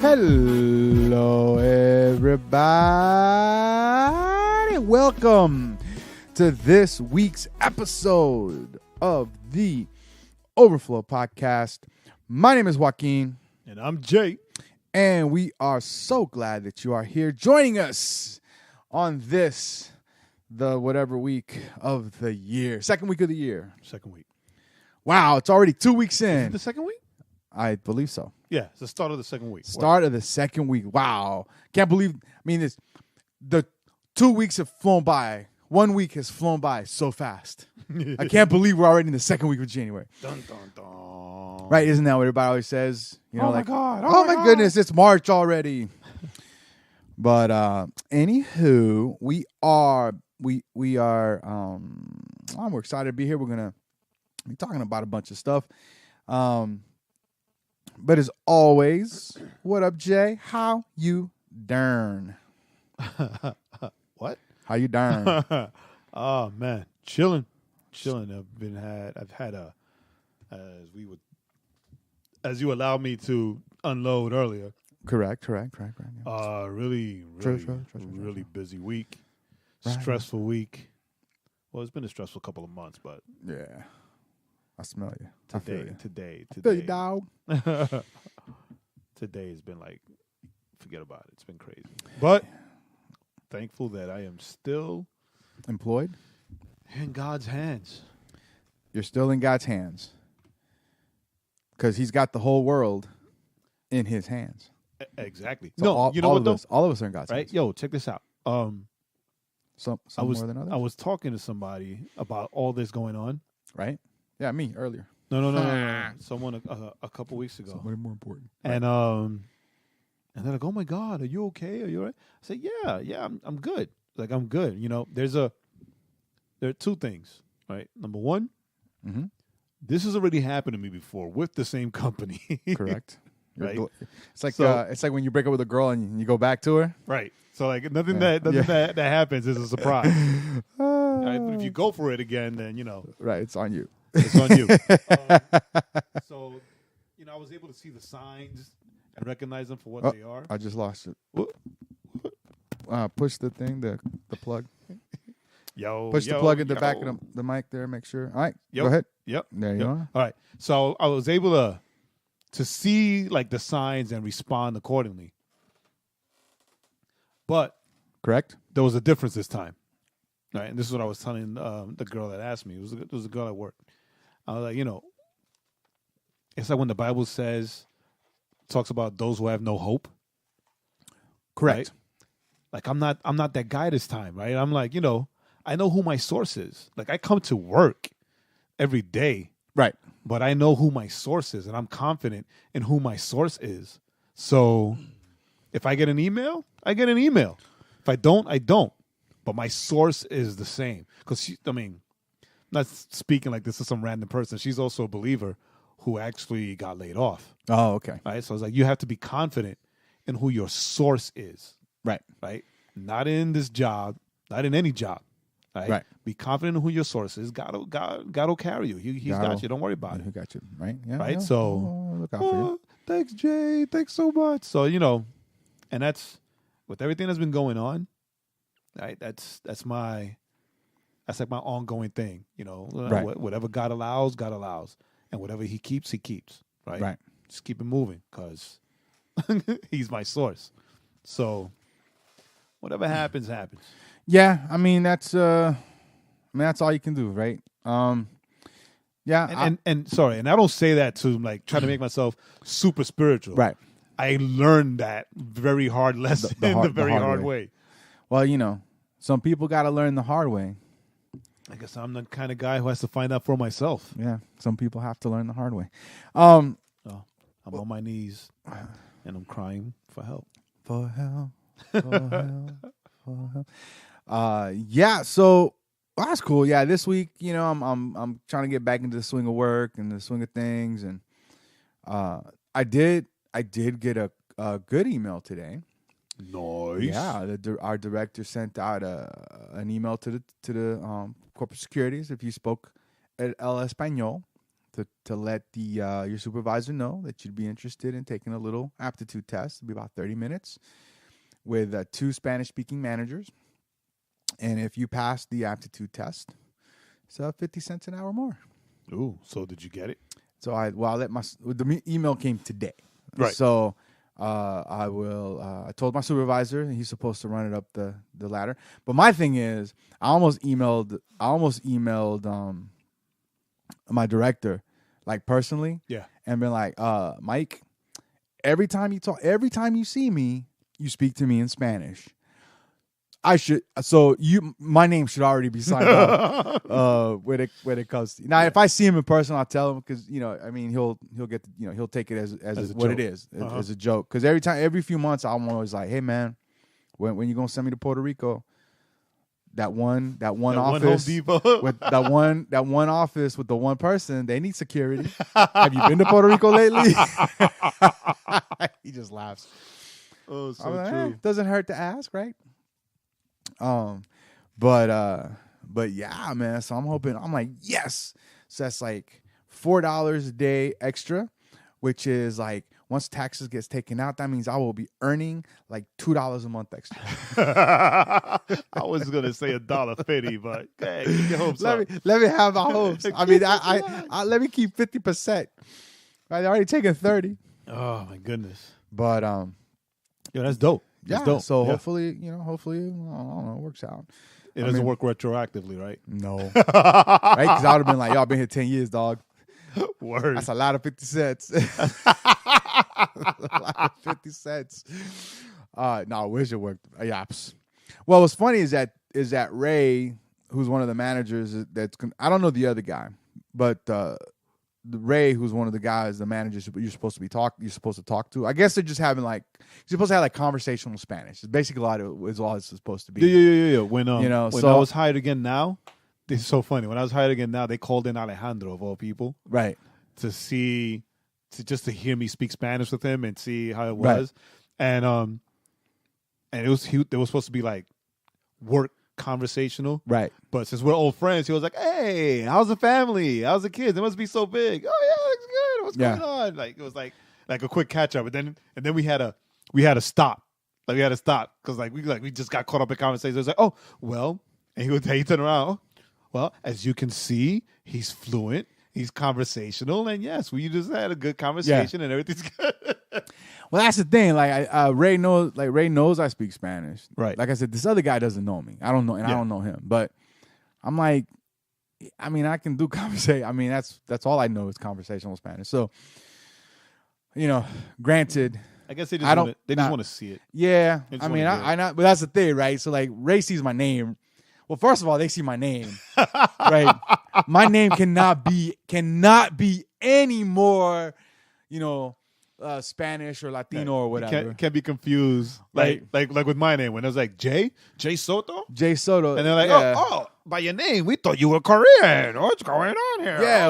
Hello, everybody. Welcome to this week's episode of the Overflow Podcast. My name is Joaquin. And I'm Jae. And we are so glad that you are here joining us on this, the whatever week of the year. Second week of the year. Second week. Wow, it's already 2 weeks in. Is it the second week? I believe so. Yeah, it's the start of the second week. Start of the second week. Wow. Can't believe, the 2 weeks have flown by. 1 week has flown by so fast. I can't believe we're already in the second week of January. Dun, dun, dun. Right? Isn't that what everybody always says? You know, oh, my God. Oh, my goodness, it's March already. But anywho, we're excited to be here. We're going to be talking about a bunch of stuff. But as always, what up, Jay? How you darn? What? How you darn? Oh man, chilling. I've had as you allowed me to unload earlier. Correct. Yeah. Really busy week. Right. Stressful week. Well, it's been a stressful couple of months, but Yeah. I smell you. Today. I feel you, dog. Today has been like, forget about it. It's been crazy. But thankful that I am still Employed? in God's hands. You're still in God's hands. Because he's got the whole world in his hands. Exactly. So no, you know what though? All of us are in God's Right? hands. Yo, check this out. Some more than others. I was talking to somebody about all this going on. Right? Yeah, me earlier. No. Someone a couple weeks ago. Somebody more important. And they're like, "Oh my God, are you okay? Are you all right?" I said, "Yeah, I'm good. Like I'm good." You know, there are two things, right? Number one, Mm-hmm. this has already happened to me before with the same company. Correct. Right. It's like So- it's like when you break up with a girl and you go back to her. Right. So like nothing Yeah. that happens is a surprise. Right? But if Uh, you go for it again, then Right, it's on you. it's on you. So I was able to see the signs and recognize them for what they are. I just lost it. What? Push the thing, the plug. Yo, Push the plug in the back of the mic there. Make sure. All right, go ahead. Yep. There you are. All right. So I was able to see like the signs and respond accordingly. But Correct. there was a difference this time. Right. And this is what I was telling the girl that asked me. It was a girl at work. I was like, it's like when the Bible talks about those who have no hope. Correct. Right? Like I'm not that guy this time, right? I'm like, I know who my source is. Like I come to work every day, Right. but I know who my source is, and I'm confident in who my source is. So if I get an email, I get an email. If I don't, I don't. But my source is the same. Because I'm not speaking like this to some random person. She's also a believer who actually got laid off. Oh, okay. Right? So it's like you have to be confident in who your source is. Right. Right? Not in this job, not in any job. Right? Be confident in who your source is. God will carry you. He's got you. Don't worry about Who it. got you? Right. Yeah. Right? Yeah. So, look out for you. Thanks, Jay. Thanks so much. So, and that's with everything that's been going on. Right? That's like my ongoing thing. Right. Whatever God allows, and whatever He keeps. Right? Right. Just keep it moving because He's my source. So, whatever happens. Yeah. That's all you can do, right? Yeah. And sorry, and I don't say that to like try to make myself super spiritual. Right. I learned that very hard lesson the very hard way. Well, some people got to learn the hard way. I guess I'm the kind of guy who has to find out for myself. Yeah. Some people have to learn the hard way. I'm on my knees and I'm crying for help. For help. For help. Yeah. So that's cool. Yeah. This week, I'm trying to get back into the swing of work and the swing of things, and I did get a good email today. Nice. Yeah, our director sent out an email to the corporate securities. If you spoke El Español, to let the your supervisor know that you'd be interested in taking a little aptitude test. It'll be about 30 minutes with 2 Spanish-speaking managers. And if you pass the aptitude test, it's 50 cents an hour more. Ooh, so did you get it? So the email came today. Right. So I told my supervisor, and he's supposed to run it up the ladder. But my thing is, I almost emailed my director, like personally. Yeah. And been like, Mike, every time you see me, you speak to me in Spanish. My name should already be signed up when it comes to, now if I see him in person, I'll tell him, because he'll get he'll take it as what it is, as a joke, because every few months I'm always like, hey man, when you gonna send me to Puerto Rico, that one office with that one office with the one person, they need security. Have you been to Puerto Rico lately? He just laughs. Oh, so like, true. Doesn't hurt to ask, right? But yeah, man. So I'm like, yes. So that's like $4 a day extra, which is like, once taxes gets taken out, that means I will be earning like $2 a month extra. I was gonna say $1.50, but hey, keep your hopes up. Let me have my hopes. I mean, I let me keep 50%. Right, they're already taking 30. Oh my goodness. But yo, that's dope. Yeah. That's dope. So hopefully, I don't know, it works out. It doesn't work retroactively, right? No. Right? Because I would have been like, y'all been here 10 years, dog. Word. That's a lot of 50 cents. A lot of 50 cents. No, I wish it worked. Yeah. Well, what's funny is that Ray, who's one of the managers, I don't know the other guy, but the Ray, who's one of the guys, the managers you're supposed to talk to. I guess they're just having like, you're supposed to have like conversational Spanish. It's basically all it's supposed to be. Yeah. When I was hired again now, this is so funny. When I was hired again now, they called in Alejandro of all people, right, to hear me speak Spanish with him and see how it was, and it was supposed to be like work conversational, right? But since we're old friends, he was like, "Hey, how's the family? How's the kids? They must be so big. Oh yeah, it's good. What's going on?" Like it was like a quick catch up, and then we had to stop. Like we had to stop because we just got caught up in conversation. It was like, "Oh well," and he turned around. "Oh, well, as you can see, he's fluent. He's conversational, and yes, we just had a good conversation, and everything's good." Well, that's the thing. Like Ray knows I speak Spanish. Right. Like I said, this other guy doesn't know me. I don't know, and I don't know him. But I'm like, I can do conversation. That's all I know is conversational Spanish. So, granted, I guess they just want to see it. Yeah. But that's the thing, right? So like Ray sees my name. Well, first of all, they see my name, right? My name cannot be any more, Spanish or Latino or whatever. Can't be confused, like with my name when it was like Jay Soto, and they're like, oh, by your name we thought you were Korean. What's going on here? Yeah,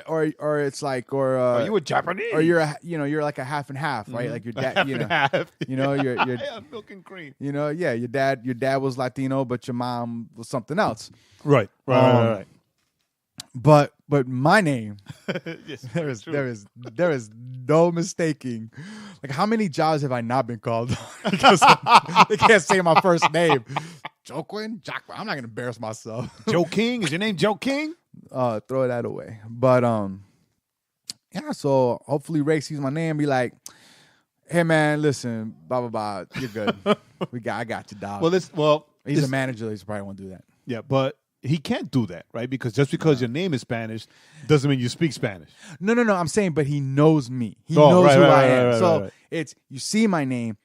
or it's like, or you were Japanese, or you're like a half and half, right? Mm-hmm. Like your dad, half. You're milk and cream. Your dad was Latino, but your mom was something else. Right. But my name, yes, there is no mistaking. Like, how many jobs have I not been called? Because they can't say my first name. Joaquin? I'm not gonna embarrass myself. Joe King? Is your name Joe King? Throw that away. But yeah. So hopefully Ray sees my name and be like, "Hey man, listen, blah blah blah. You're good. I got you, dog." He's a manager. He probably won't do that. Yeah, but he can't do that, right? Because just because your name is Spanish doesn't mean you speak Spanish. No. I'm saying, but he knows me. He knows who I am. Right. It's, you see my name.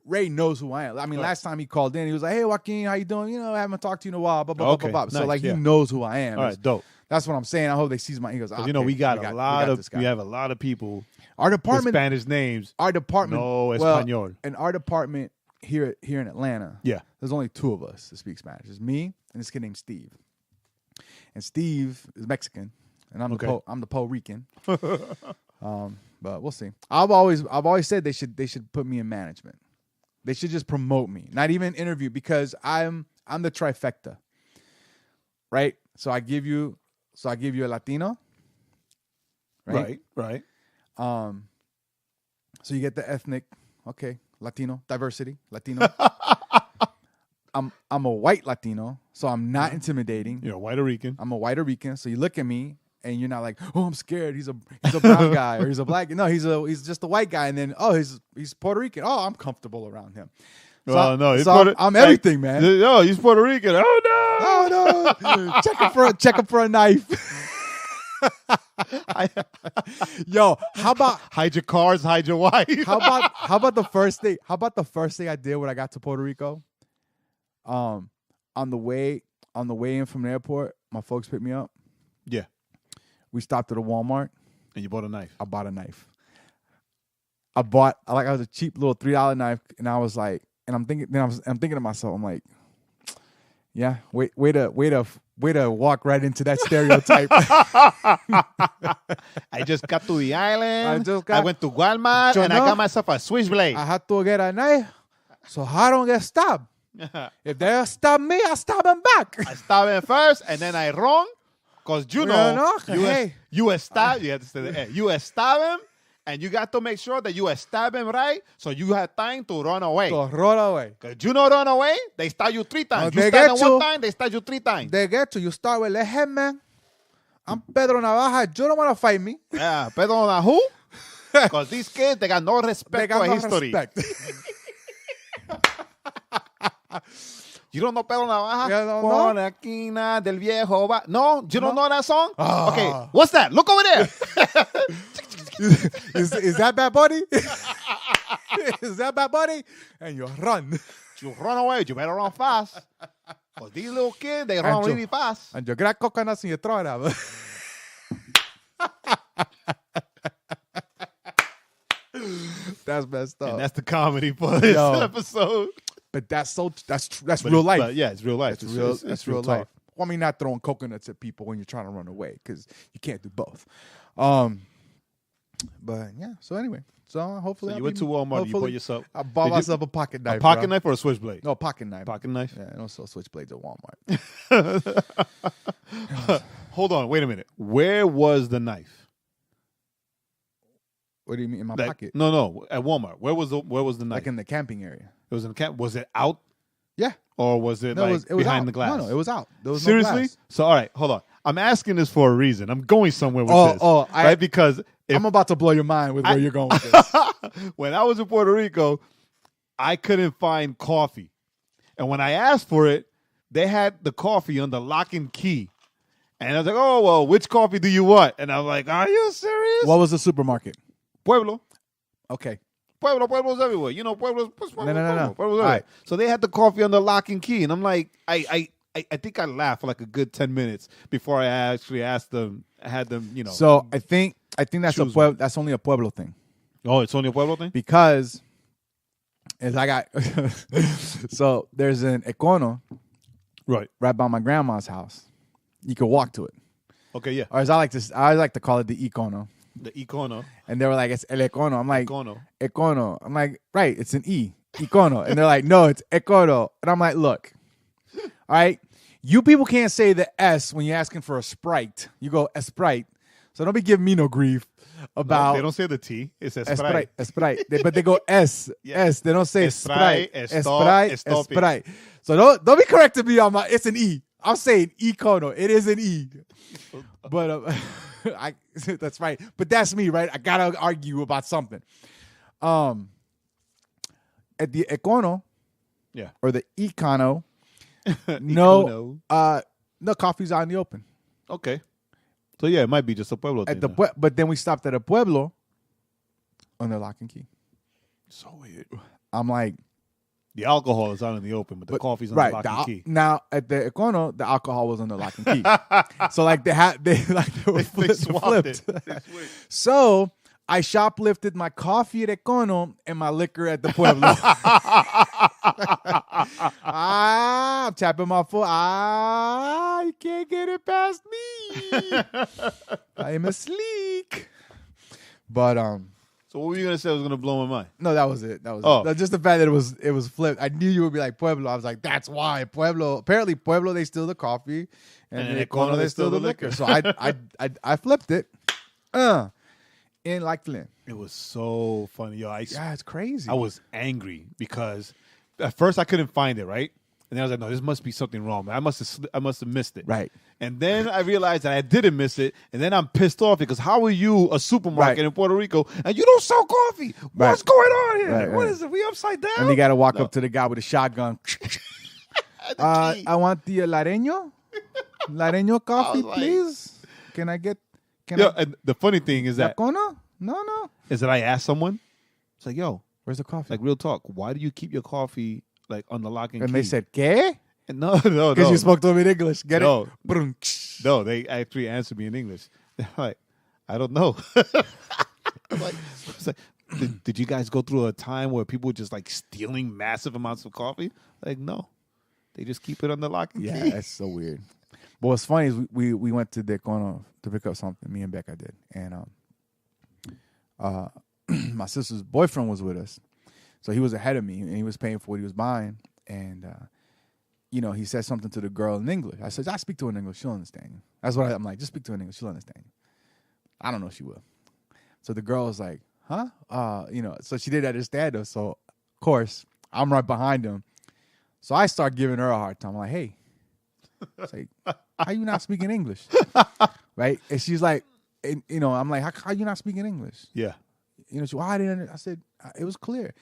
Ray knows who I am. I mean, last time he called in, he was like, "Hey, Joaquin, how you doing? I haven't talked to you in a while." Blah, blah, blah, blah. Nice, so he knows who I am. All right, dope. That's what I'm saying. I hope they sees my. He goes, we have a lot of people. Our department, with Spanish names. Our department, no español. And our department here in Atlanta. Yeah, there's only 2 of us that speak Spanish. It's me and this kid named Steve. And Steve is Mexican, and I'm the Puerto Rican. But we'll see. I've always said they should put me in management. They should just promote me, not even interview, because I'm the trifecta, right? So I give you a Latino, right? Right. So you get the ethnic, okay, Latino diversity, Latino. I'm a white Latino, so I'm not intimidating. You're a Puerto Rican. I'm a Puerto Rican, so you look at me and you're not like, oh, I'm scared. He's a brown guy or he's a black. No, he's just a white guy, and then he's Puerto Rican. Oh, I'm comfortable around him. So, no, I'm everything, man. No, he's Puerto Rican. Oh no! check him for a knife. Yo, how about hide your cars, hide your wife? how about the first thing? How about the first thing I did when I got to Puerto Rico? On the way in from the airport, my folks picked me up. Yeah. We stopped at a Walmart. And you bought a knife. I bought a knife. I was a cheap little $3 knife, and I was like, and I'm thinking to myself, I'm like, yeah, way to walk right into that stereotype. I just got to the island. I went to Walmart and I got myself a switchblade. I had to get a knife so I don't get stabbed. If they stab me, I stab them back. I stab him first and then I run. Because you stab him and you got to make sure that you stab him right so you have time to run away. So run away. Because you don't run away, they stab you 3 times. You stab them 1 time, they stab you 3 times. They get you. You start with, hey, man, I'm Pedro Navaja. You don't want to fight me. Yeah, Pedro Navaja who? Because these kids, they got no respect for history. You don't know Pedro Navaja? Por la esquina del viejo bar. No? You don't know that song? Okay, what's that? Look over there. Is that Bad Bunny? Is that Bad Bunny? And you run. You run away. You better run fast. Because these little kids, they run really fast. And you grab coconuts and you throw it out. That's messed up. And that's the comedy for this episode. But that's real life. But yeah, it's real life. It's real life. Well, I mean, not throwing coconuts at people when you're trying to run away, because you can't do both. But yeah. So anyway, hopefully you went to Walmart. You bought yourself. I bought myself a pocket knife. A pocket knife or a switchblade? No, pocket knife. Pocket knife. Yeah, I don't sell switchblades at Walmart. Hold on, wait a minute. Where was the knife? What do you mean in my pocket? No, at Walmart. Where was the knife? Like in the camping area. It was in the camp. Was it out? Yeah. Or was it it was behind out. the glass? No, it was out. There was Seriously? No glass. So all right, hold on. I'm asking this for a reason. I'm going somewhere with this. Right? Because I'm about to blow your mind with where you're going with this. When I was in Puerto Rico, I couldn't find coffee. And when I asked for it, they had the coffee under lock and key. And I was like, oh, well, which coffee do you want? And I'm like, are you serious? What was the supermarket? Pueblo. Okay. Pueblo's everywhere. You know, Pueblo's No. Pueblo's everywhere. Right. So they had the coffee under lock and key. And I'm like, I think I laughed for like a good 10 minutes before I actually had them, you know. So I think that's that's only a Pueblo thing. Oh, it's only a Pueblo thing? Because so there's an Econo right by my grandma's house. You can walk to it. Okay, yeah. Or as I like to call it, the Econo. The Econo. And they were like, it's El Econo. I'm like, Econo. I'm like, right, it's an E. Econo. And they're like, no, it's Econo. And I'm like, look, all right, you people can't say the S when you're asking for a Sprite. You go Sprite. So don't be giving me no grief about. No, they don't say the T. It's Sprite. Sprite. But they go S. Yeah. S. They don't say Sprite. Sprite. So don't be correcting me on my. It's an E. I'm saying Econo. It is an E. But that's right. But that's me, right? I gotta argue about something. At the Econo, yeah, or the Econo, no coffee's out in the open. Okay, so yeah, it might be just a Pueblo thing. But then we stopped at a Pueblo on the lock and key. So weird. I'm like, the alcohol is out in the open, but the coffee's on the lock and key. Now at the Econo, the alcohol was on the lock and key. So like they were flipped. So I shoplifted my coffee at Econo and my liquor at the Pueblo. I'm tapping my foot. You can't get it past me. I'm a sleek. But so what were you gonna say was gonna blow my mind? No, that was it. That was it. Just the fact that it was flipped. I knew you would be like Pueblo. I was like, that's why Pueblo. Apparently, Pueblo they steal the coffee, and in Econo they steal the liquor. So I flipped it. in like Flynn. It was so funny, yo. Yeah, it's crazy. I was angry because at first I couldn't find it, right? And then I was like, no, this must be something wrong, man. I must have missed it. Right. And then I realized that I didn't miss it. And then I'm pissed off because how are you a supermarket in Puerto Rico and you don't sell coffee? What's going on here? Right, What is it? We upside down? And you got to walk up to the guy with a shotgun. I want the Lareño coffee, like, please. Can I get? And the funny thing is that No. is that I asked someone, it's like, yo, Where's the coffee? like real talk, why do you keep your coffee like on the lock and key? And they said, ¿Qué? And no. Because you spoke to them in English. Get No. it? No, they actually answered me in English. They're like, I don't know. I'm like, it's like, did you guys go through a time where people were just like stealing massive amounts of coffee? Like, no. They just keep it on the lock and Yeah, key. that's so weird. But what's funny is we went to the corner to pick up something. Me and Becca did, and my sister's boyfriend was with us, so he was ahead of me, and he was paying for what he was buying. And he said something to the girl in English. I said, "I speak to her in English. She'll understand you." That's what I'm like. Just speak to her in English. She'll understand you. I don't know if she will. So the girl was like, "Huh?" So she didn't understand us. So of course I'm right behind him. So I start giving her a hard time. I'm like, "Hey." It's like, how you not speaking English? Right? And she's like, I'm like, how you not speaking English? Yeah. I didn't. I said, it was clear.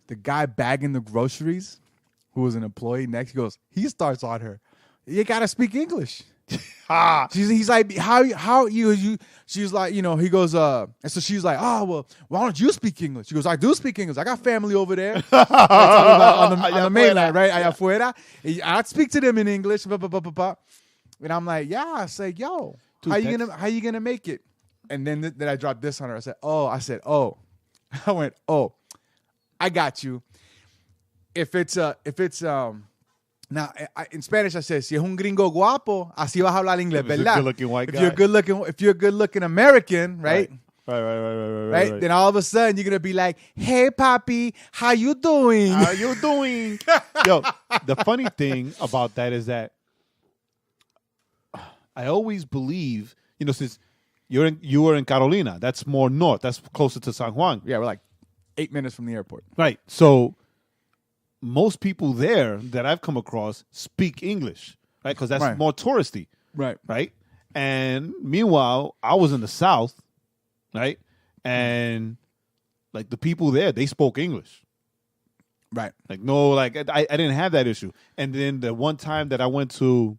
The guy bagging the groceries, who was an employee next, he starts on her. You got to speak English. He's like, how you? She's like, he goes, and so she's like, oh, well, why don't you speak English? She goes, I do speak English. I got family over there on the mainland, right? Allá afuera. I speak to them in English. Blah, blah, blah, blah, blah. And I'm like, yeah. I say, yo, Dude, how you gonna make it? And then I dropped this on her. I said, oh. I went, oh, I got you. If it's now, in Spanish, I say, si es un gringo guapo, así vas a hablar inglés, If it's a ¿verdad? good-looking white if guy. you're a good-looking American, right? Right. Then all of a sudden, you're going to be like, hey, papi, how you doing? How you doing? Yo, the funny thing about that is that I always believe, since you were in Carolina, that's more north, that's closer to San Juan. Yeah, we're like 8 minutes from the airport. Right. So most people there that I've come across speak English, right? Because that's more touristy. Right. Right. And meanwhile, I was in the South, right? And like the people there, they spoke English. Right. Like, no, like I didn't have that issue. And then the one time that I went to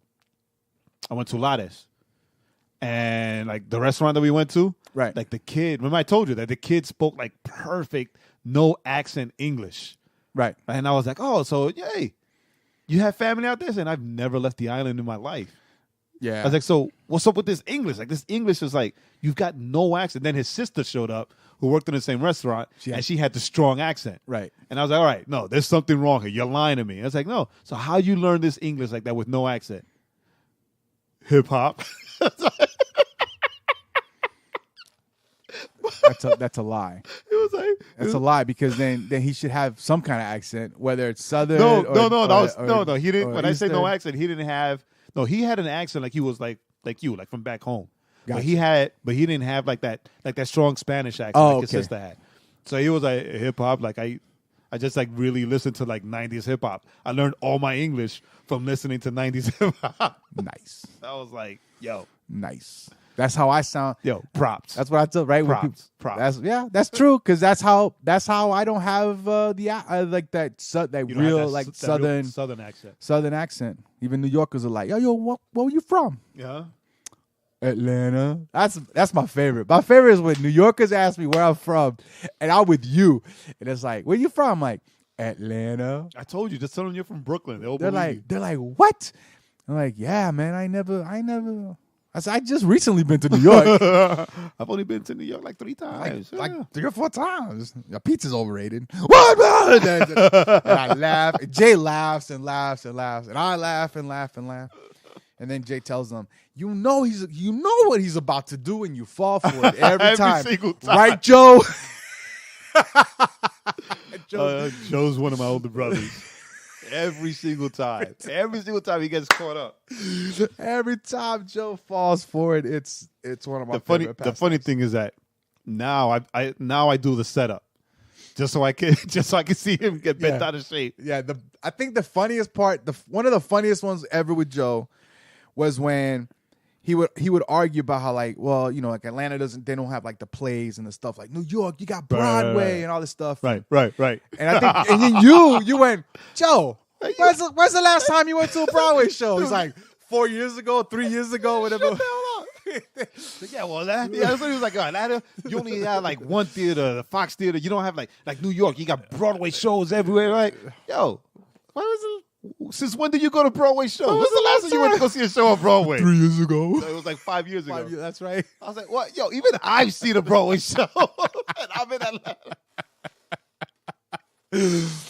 Lares, and like the restaurant that we went to, right? Like the kid, remember I told you that the kid spoke like perfect, no accent English. Right. And I was like, oh, so yay, you have family out there? And I've never left the island in my life. Yeah. I was like, so what's up with this English? Like this English is like, you've got no accent. Then his sister showed up who worked in the same restaurant and she had the strong accent. Right. And I was like, all right, no, there's something wrong here. You're lying to me. I was like, no. So how you learn this English like that with no accent? Hip hop. That's a lie. It was like that's a lie because then he should have some kind of accent, whether it's Southern. No. He didn't. When I say no accent, he didn't have. No, he had an accent like he was like you, like from back home. Gotcha. But he didn't have like that strong Spanish accent like his sister had. So he was like hip hop. Like I just like really listened to like 90s hip hop. I learned all my English from listening to 90s hip hop. Nice. I was like, yo, nice. That's how I sound. Yo, props. That's what I tell, right? Props. That's true because that's how I don't have like that real like southern accent. Southern accent. Even New Yorkers are like, yo, where were you from? Yeah. Atlanta. That's my favorite. My favorite is when New Yorkers ask me where I'm from, and I'm with you, and it's like, where you from? I'm like, Atlanta. I told you, just tell them you're from Brooklyn. They're like, what? I'm like, yeah, man. I never. I said, I just recently been to New York. I've only been to New York like 3 times. Like 3 or 4 times. Your pizza's overrated. What? And I laugh. And Jay laughs and laughs and laughs. And I laugh and laugh and laugh. And then Jay tells them, you know what he's about to do, and you fall for it every time. Single time. Right, Joe? Joe's one of my older brothers. Every single time. Every single time he gets caught up. Every time Joe falls for it, it's one of my favorite The funny thing is that now I do the setup. Just so I can see him get bent out of shape. Yeah, I think the funniest part, one of the funniest ones ever with Joe was when he would argue about how like, well, you know, like Atlanta they don't have like the plays and the stuff like New York, you got Broadway and all this stuff. Right. And I think and then you went, Joe, when's the last time you went to a Broadway show? He's like 4 years ago, 3 years ago, whatever. Yeah, well, that's what he was like. Atlanta, you only have like one theater, the Fox Theater. You don't have like New York. You got Broadway shows everywhere. Like, yo, since when did you go to Broadway shows? When's the last time you went to go see a show on Broadway? 3 years ago. So it was like 5 years ago. That's right. I was like, what? Yo, even I've seen a Broadway show, and I'm in Atlanta.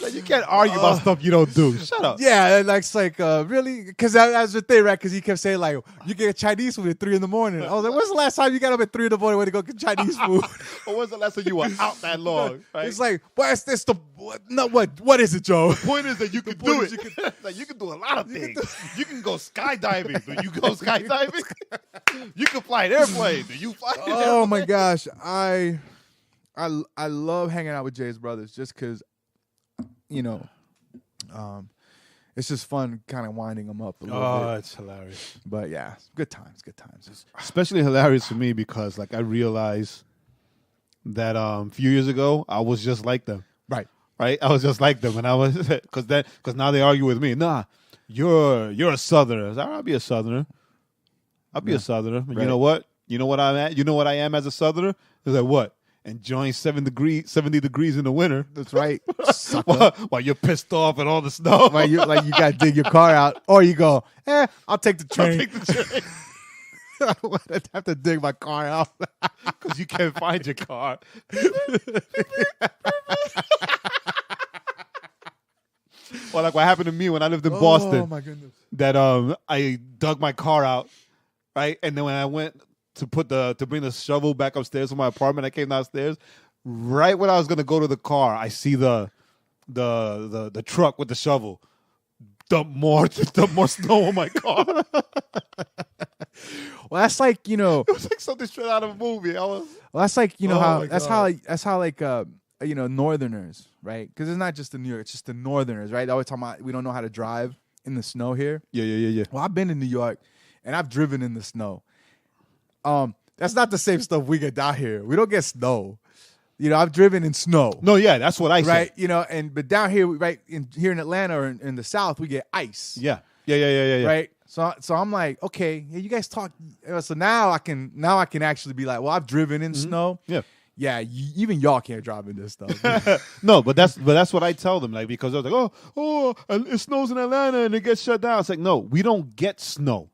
Like, you can't argue about stuff you don't do. Shut up. Yeah, and like, it's like, really? Because that's the thing, right? Because he kept saying, like, you get Chinese food at 3 a.m. I was like, when's the last time you got up at 3 a.m. to go get Chinese food? Or when's the last time you were out that long? Right? It's like, what is this? What is it, Joe? The point is that you can do it. You can do a lot of things. You can go skydiving. Do you go skydiving? You can fly an airplane. Do you fly an airplane? Oh, my gosh. I love hanging out with Jay's brothers just because, you know, it's just fun kind of winding them up a little bit. Oh, it's hilarious. But yeah, good times. Especially hilarious for me because like I realized that a few years ago I was just like them. Right. I was just like them, and I was because now they argue with me. Nah, you're a Southerner. I was like, I'll be a Southerner. I'll be a Southerner. Right. You know what? You know what I'm at? You know what I am as a Southerner? They're like, what? Enjoying 70 degrees in the winter. That's right. while you're pissed off and all the snow. While you got to dig your car out. Or you go, I'll take the train. I would have to dig my car out. Because you can't find your car. Or like what happened to me when I lived in Boston. Oh, my goodness. That I dug my car out, right? And then when I went to bring the shovel back upstairs from my apartment, I came downstairs. Right when I was gonna go to the car, I see the truck with the shovel dump more snow on my car. Well, that's like, you know, it was like something straight out of a movie. Well, that's like, you know, that's how like you know, Northerners, right? Because it's not just the New York, it's just the Northerners, right? They always talking about we don't know how to drive in the snow here. Yeah. Well, I've been in New York and I've driven in the snow. That's not the same stuff we get down here. We don't get snow. You know, I've driven in snow. No, yeah, that's what I say. Right, you know, but down here, right, here in Atlanta or in the South, we get ice. Yeah. Right? So I'm like, okay, yeah, you guys talk. So now I can actually be like, well, I've driven in snow. Yeah, even y'all can't drive in this stuff. No, but that's what I tell them, like, because they're like, oh, it snows in Atlanta and it gets shut down. It's like, no, we don't get snow.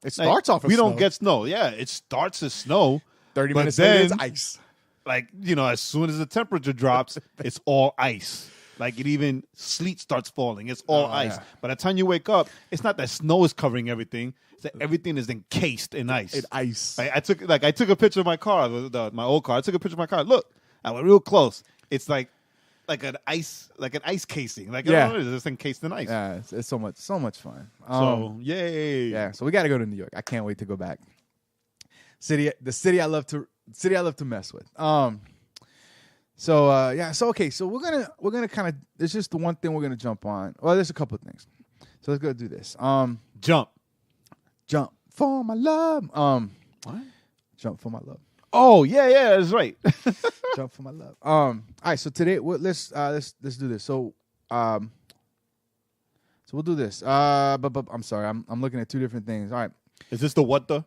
It starts off as we snow. don't get snow. Yeah, it starts as snow. 30 but minutes then, later, it's ice. Like, you know, as soon as the temperature drops, it's all ice. Like, it even sleet starts falling. It's all ice. Yeah. By the time you wake up, it's not that snow is covering everything. It's that everything is encased in ice. In ice. I took a picture of my car, my old car. I took a picture of my car. Look, I went real close. It's like an ice casing. Like, yeah, it's just encased in ice. Yeah, it's so much fun. So yay! Yeah, so we got to go to New York. I can't wait to go back. The city I love to mess with. So okay. So we're gonna kind of. There's just the one thing we're gonna jump on. Well, there's a couple of things. So let's go do this. Jump for my love. What? Jump for my love. Oh yeah, that's right. Jump for my love. All right. So today, let's do this. So we'll do this. But I'm sorry. I'm looking at two different things. All right. Is this the what the?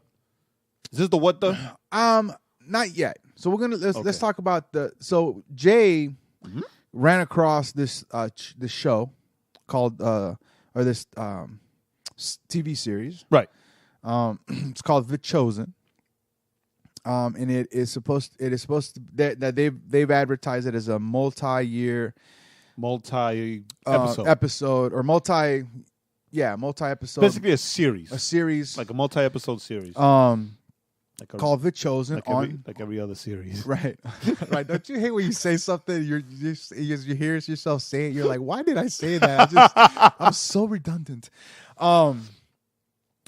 Not yet. So we're gonna let's talk about so Jay ran across this this show called or this TV series. Right. It's called The Chosen. And it is supposed to that they've advertised it as a multi-year episode or multi-episode. Basically a series. A series. Like a multi-episode series. called The Chosen like every other series. Right. Right. Don't you hate when you say something, you hear yourself say it, you're like, why did I say that? I'm so redundant. On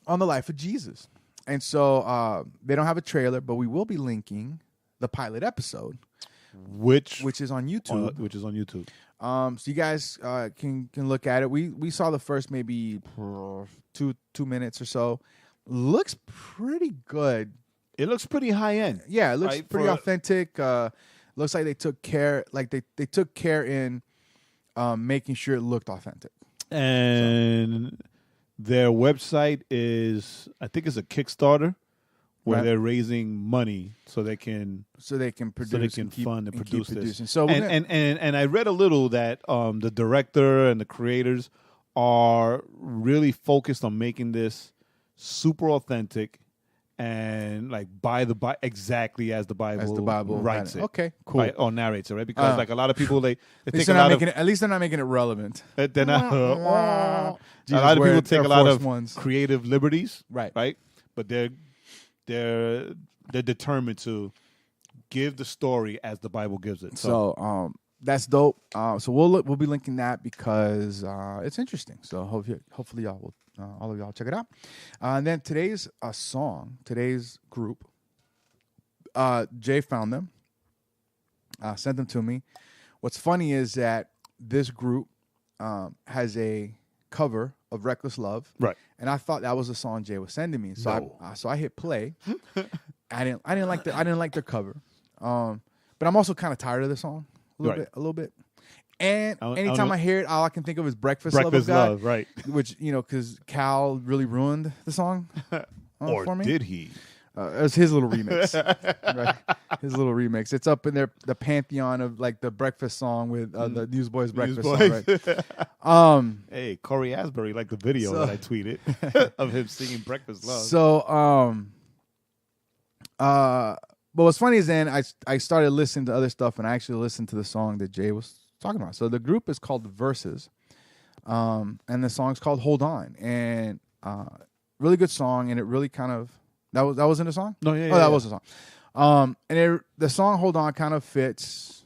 the life of Jesus. And so they don't have a trailer, but we will be linking the pilot episode, which is on YouTube. So you guys can look at it. We saw the first maybe 2 minutes or so. Looks pretty good. It looks pretty high end. Yeah, it looks pretty authentic. Looks like they took care, they took care in making sure it looked authentic. And their website is, I think, it's a Kickstarter where they're raising money so they can produce, fund and produce this. So and I read a little that the director and the creators are really focused on making this super authentic and like exactly as the Bible writes it. Okay, cool. Right, or narrates it, right? Because like a lot of people they take at least they're not making it relevant. They're not. A lot of people take a lot of creative liberties, right? But they're determined to give the story as the Bible gives it. So that's dope. So we'll be linking that because it's interesting. So hopefully y'all will. All of y'all check it out. And then today's group, Jay found them, sent them to me. What's funny is that this group has a cover of Reckless Love, right? And I thought that was the song Jay was sending me. So I hit play. I didn't like their cover, but I'm also kind of tired of the song a little bit. And anytime I hear it, all I can think of is Breakfast Love, right? Which, because Cal really ruined the song for me. Did he? It was his little remix. Right? His little remix. It's up in the pantheon of like the breakfast song with the Newsboys Breakfast song, right? Hey, Corey Asbury liked the video that I tweeted of him singing Breakfast Love. So, but what's funny is then I started listening to other stuff and I actually listened to the song that Jay was talking about. So the group is called The Verses, and the song's called Hold On, and really good song, and it really kind of that was in the song. No, yeah, that was the song. And the song Hold On kind of fits,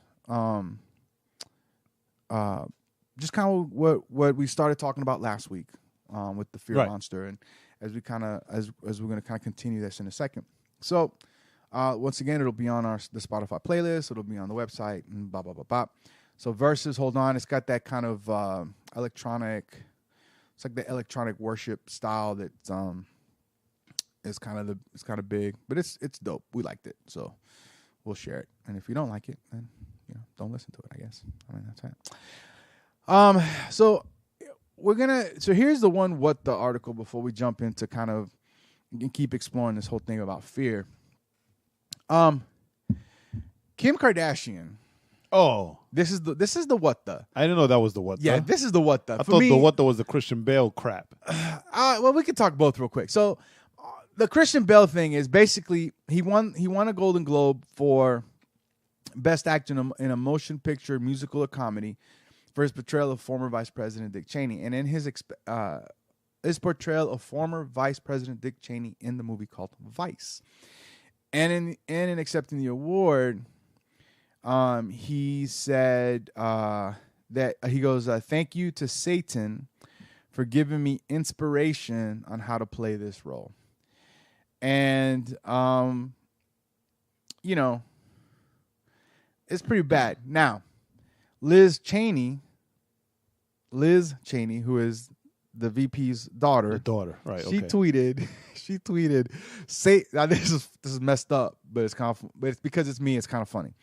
just kind of what we started talking about last week, with the fear monster, and as we're going to kind of continue this in a second. So once again, it'll be on the Spotify playlist. It'll be on the website and blah blah blah blah. So Verses, Hold On, it's got that kind of electronic, it's like the electronic worship style that is kind of big, but it's dope. We liked it, so we'll share it. And if you don't like it, then don't listen to it, I guess. I mean, that's it. So here's the one what the article before we jump into kind of keep exploring this whole thing about fear. Kim Kardashian. Oh, this is the what the. I didn't know that was the what the. Yeah, this is the what the. I thought the what the was the Christian Bale crap. Well, we can talk both real quick. So, the Christian Bale thing is basically he won a Golden Globe for Best Actor in a Motion Picture, Musical, or Comedy for his portrayal of former Vice President Dick Cheney, and in his portrayal of former Vice President Dick Cheney in the movie called Vice, and in accepting the award. He said that he goes, thank you to Satan for giving me inspiration on how to play this role. And, it's pretty bad. Now, Liz Cheney, who is the VP's daughter. The daughter, right? She tweeted. Say now this is messed up, but it's because it's me. It's kind of funny.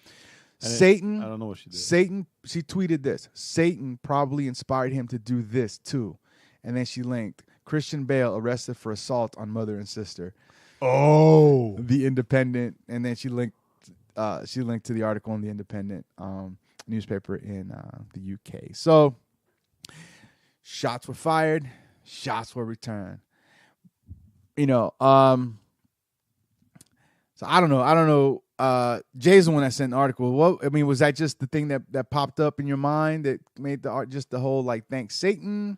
Satan. I don't know what she did. Satan. She tweeted this. Satan probably inspired him to do this too, and then she linked Christian Bale arrested for assault on mother and sister. Oh, The Independent, and then she linked to the article in the Independent newspaper in the UK. So shots were fired, shots were returned. So I don't know. Jay's the one that sent the article. Was that just the thing that popped up in your mind that made just the whole like thanks Satan?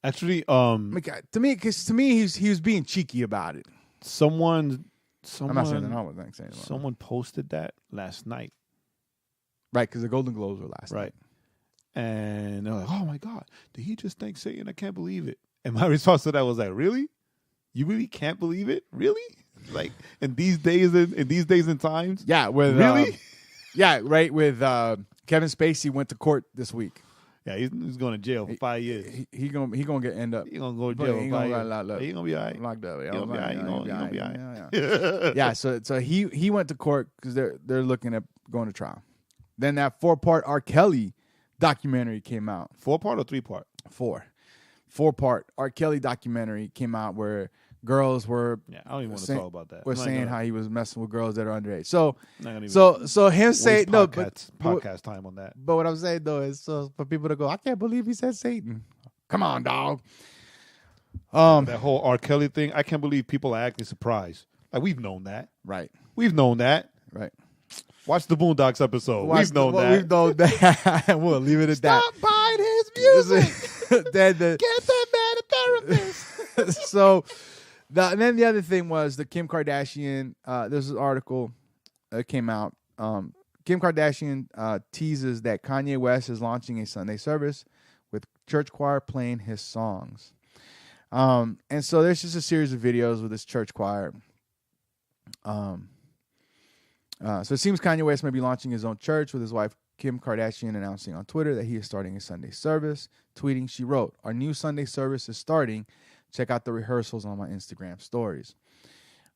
Actually, to me, he was being cheeky about it. Someone I'm not saying they're not what I'm saying. Someone posted that last night. Right, because the Golden Globes were last night. And they're like, oh my God, did he just thank Satan? I can't believe it. And my response to that was like, really? You really can't believe it? Really? Like in these days and times? Yeah, with really? Yeah, right. With Kevin Spacey went to court this week. Yeah, he's going to jail for 5 years. He gonna end up. He gonna go to jail for 5 years. He gonna be all right. Locked up. He gonna be all right. Yeah. So he went to court because they're looking at going to trial. Then that 4-part R. Kelly documentary came out. 4-part or 3-part? 4-part R. Kelly documentary came out where girls were. Yeah, I don't even want to talk about that. We're saying how he was messing with girls that are underage. So him waste saying no podcast time on that. But what I'm saying though is for people to go, I can't believe he said Satan. Come on, dog. That whole R. Kelly thing, I can't believe people are acting surprised. Like we've known that. Right. We've known that. Right. Watch the Boondocks episode. We've known that. We've known that. We'll leave it at that. Stop buying his music. Get that man a therapist. So, and then the other thing was the Kim Kardashian. There's an article that came out. Kim Kardashian teases that Kanye West is launching a Sunday service with church choir playing his songs. And so there's just a series of videos with this church choir. So it seems Kanye West may be launching his own church with his wife, Kim Kardashian, announcing on Twitter that he is starting a Sunday service. Tweeting, she wrote, "Our new Sunday service is starting. Check out the rehearsals on my Instagram stories."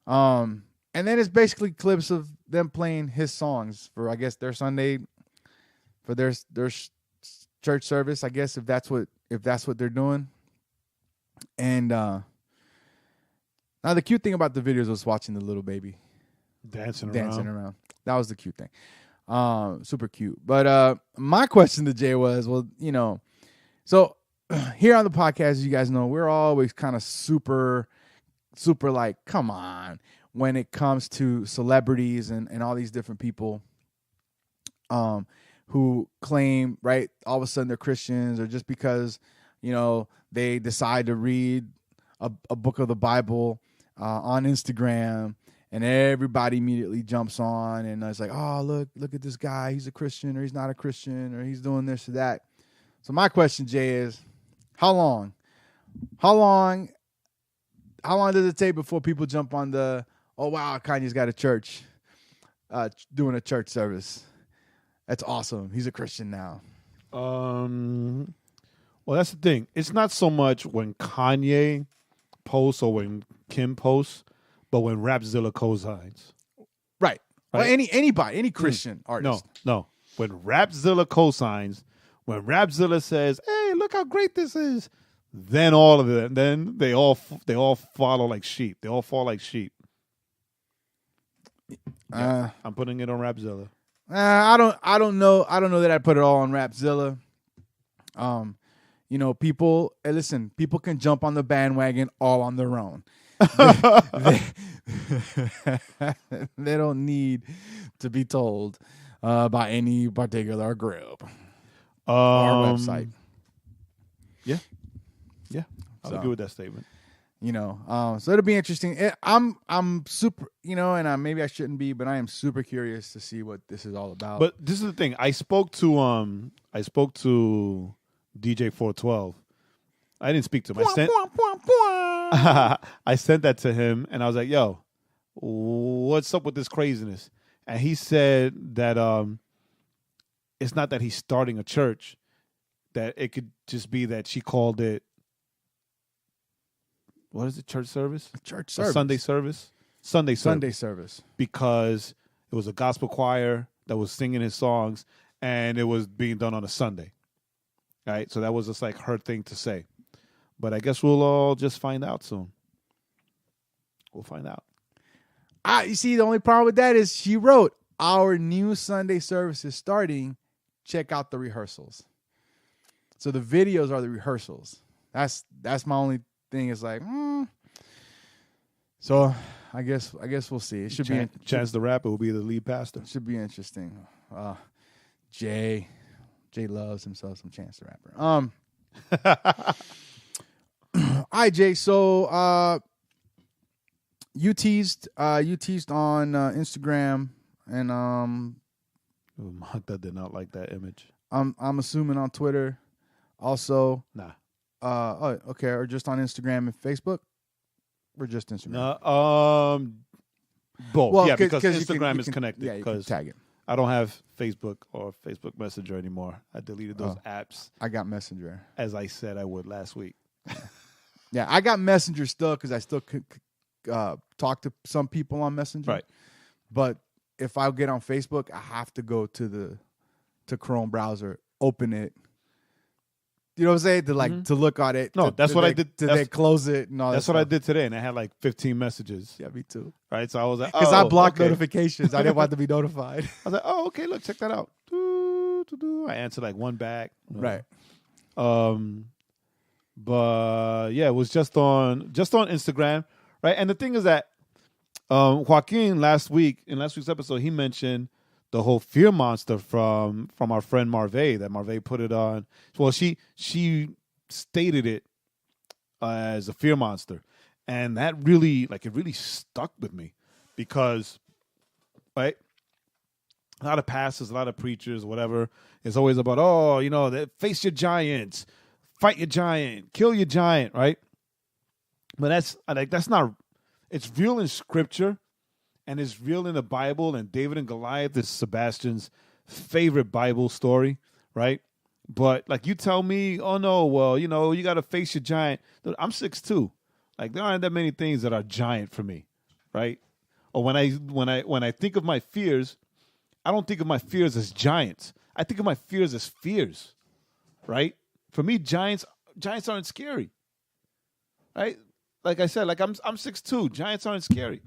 And then it's basically clips of them playing his songs for, I guess, their Sunday, for their church service, I guess, if that's what they're doing. And now the cute thing about the videos was watching the little baby dancing around. That was the cute thing. Super cute. But my question to Jay was, well, so here on the podcast, as you guys know, we're always kind of super like, come on, when it comes to celebrities and all these different people who claim, right, all of a sudden they're Christians, or just because, they decide to read a book of the Bible on Instagram, and everybody immediately jumps on and it's like, oh, look at this guy. He's a Christian, or he's not a Christian, or he's doing this or that. So my question, Jay, is how long does it take before people jump on the, oh, wow, Kanye's got a church, doing a church service. That's awesome. He's a Christian now. Well, that's the thing. It's not so much when Kanye posts or when Kim posts, but when Rapzilla co-signs. Right. Well, anybody, any Christian artist. No. When Rapzilla co-signs, when Rapzilla says, hey, look how great this is, then all of it, then they all follow like sheep. They all fall like sheep. Yeah, I'm putting it on Rapzilla. I don't know that I'd put it all on Rapzilla. People can jump on the bandwagon all on their own. They don't need to be told by any particular group or website. Yeah, I'll agree with that statement. So it'll be interesting. I'm super, and maybe I shouldn't be, but I am super curious to see what this is all about. But this is the thing. I spoke to DJ 412. I didn't speak to him. I sent that to him, and I was like, "Yo, what's up with this craziness?" And he said that it's not that he's starting a church; that it could just be that she called it. What is it? Church service? Church service. A Sunday service? Sunday service. Because it was a gospel choir that was singing his songs, and it was being done on a Sunday. Right? So that was just like her thing to say. But I guess we'll all just find out soon. We'll find out. You see, the only problem with that is she wrote, our new Sunday service is starting. Check out the rehearsals. So the videos are the rehearsals. That's my only thing is like, So I guess we'll see. It should be Chance the Rapper will be the lead pastor. It should be interesting. Jay loves himself some Chance the Rapper. All right, Jay. So You teased on Instagram, and Magda did not like that image. I'm assuming on Twitter, also. Nah. Oh, okay, or just on Instagram and Facebook, or just Instagram. No, both. Well, yeah, because you Instagram can, is connected. Yeah, you can tag it. I don't have Facebook or Facebook Messenger anymore. I deleted those apps. I got Messenger, as I said I would last week. Yeah, I got Messenger still because I still could talk to some people on Messenger. Right. But if I get on Facebook, I have to go to Chrome browser, open it. You know what I'm saying? To look at it. No, that's what I did. They close it and all that's that what I stuff. did today, and I had like 15 messages. Yeah, me too. Right, so I was like, because I blocked okay. notifications. I didn't want to be notified. I was like, oh, okay, look, check that out. I answered like one back. Right. But yeah, it was just on Instagram, right? And the thing is that Joaquin in last week's episode, he mentioned the whole fear monster from our friend Marve, that Marve put it on. Well, she stated it as a fear monster, and that really stuck with me because, right? A lot of pastors, a lot of preachers, whatever, it's always about, face your giants, fight your giant, kill your giant, right? But that's not. It's real in Scripture, and it's real in the Bible. And David and Goliath is Sebastian's favorite Bible story, right? But like you tell me, oh no, well, you got to face your giant. I'm 6'2". Like there aren't that many things that are giant for me, right? Or when I think of my fears, I don't think of my fears as giants. I think of my fears as fears, right? For me, giants aren't scary, right? Like I said, like I'm 6'2". Giants aren't scary,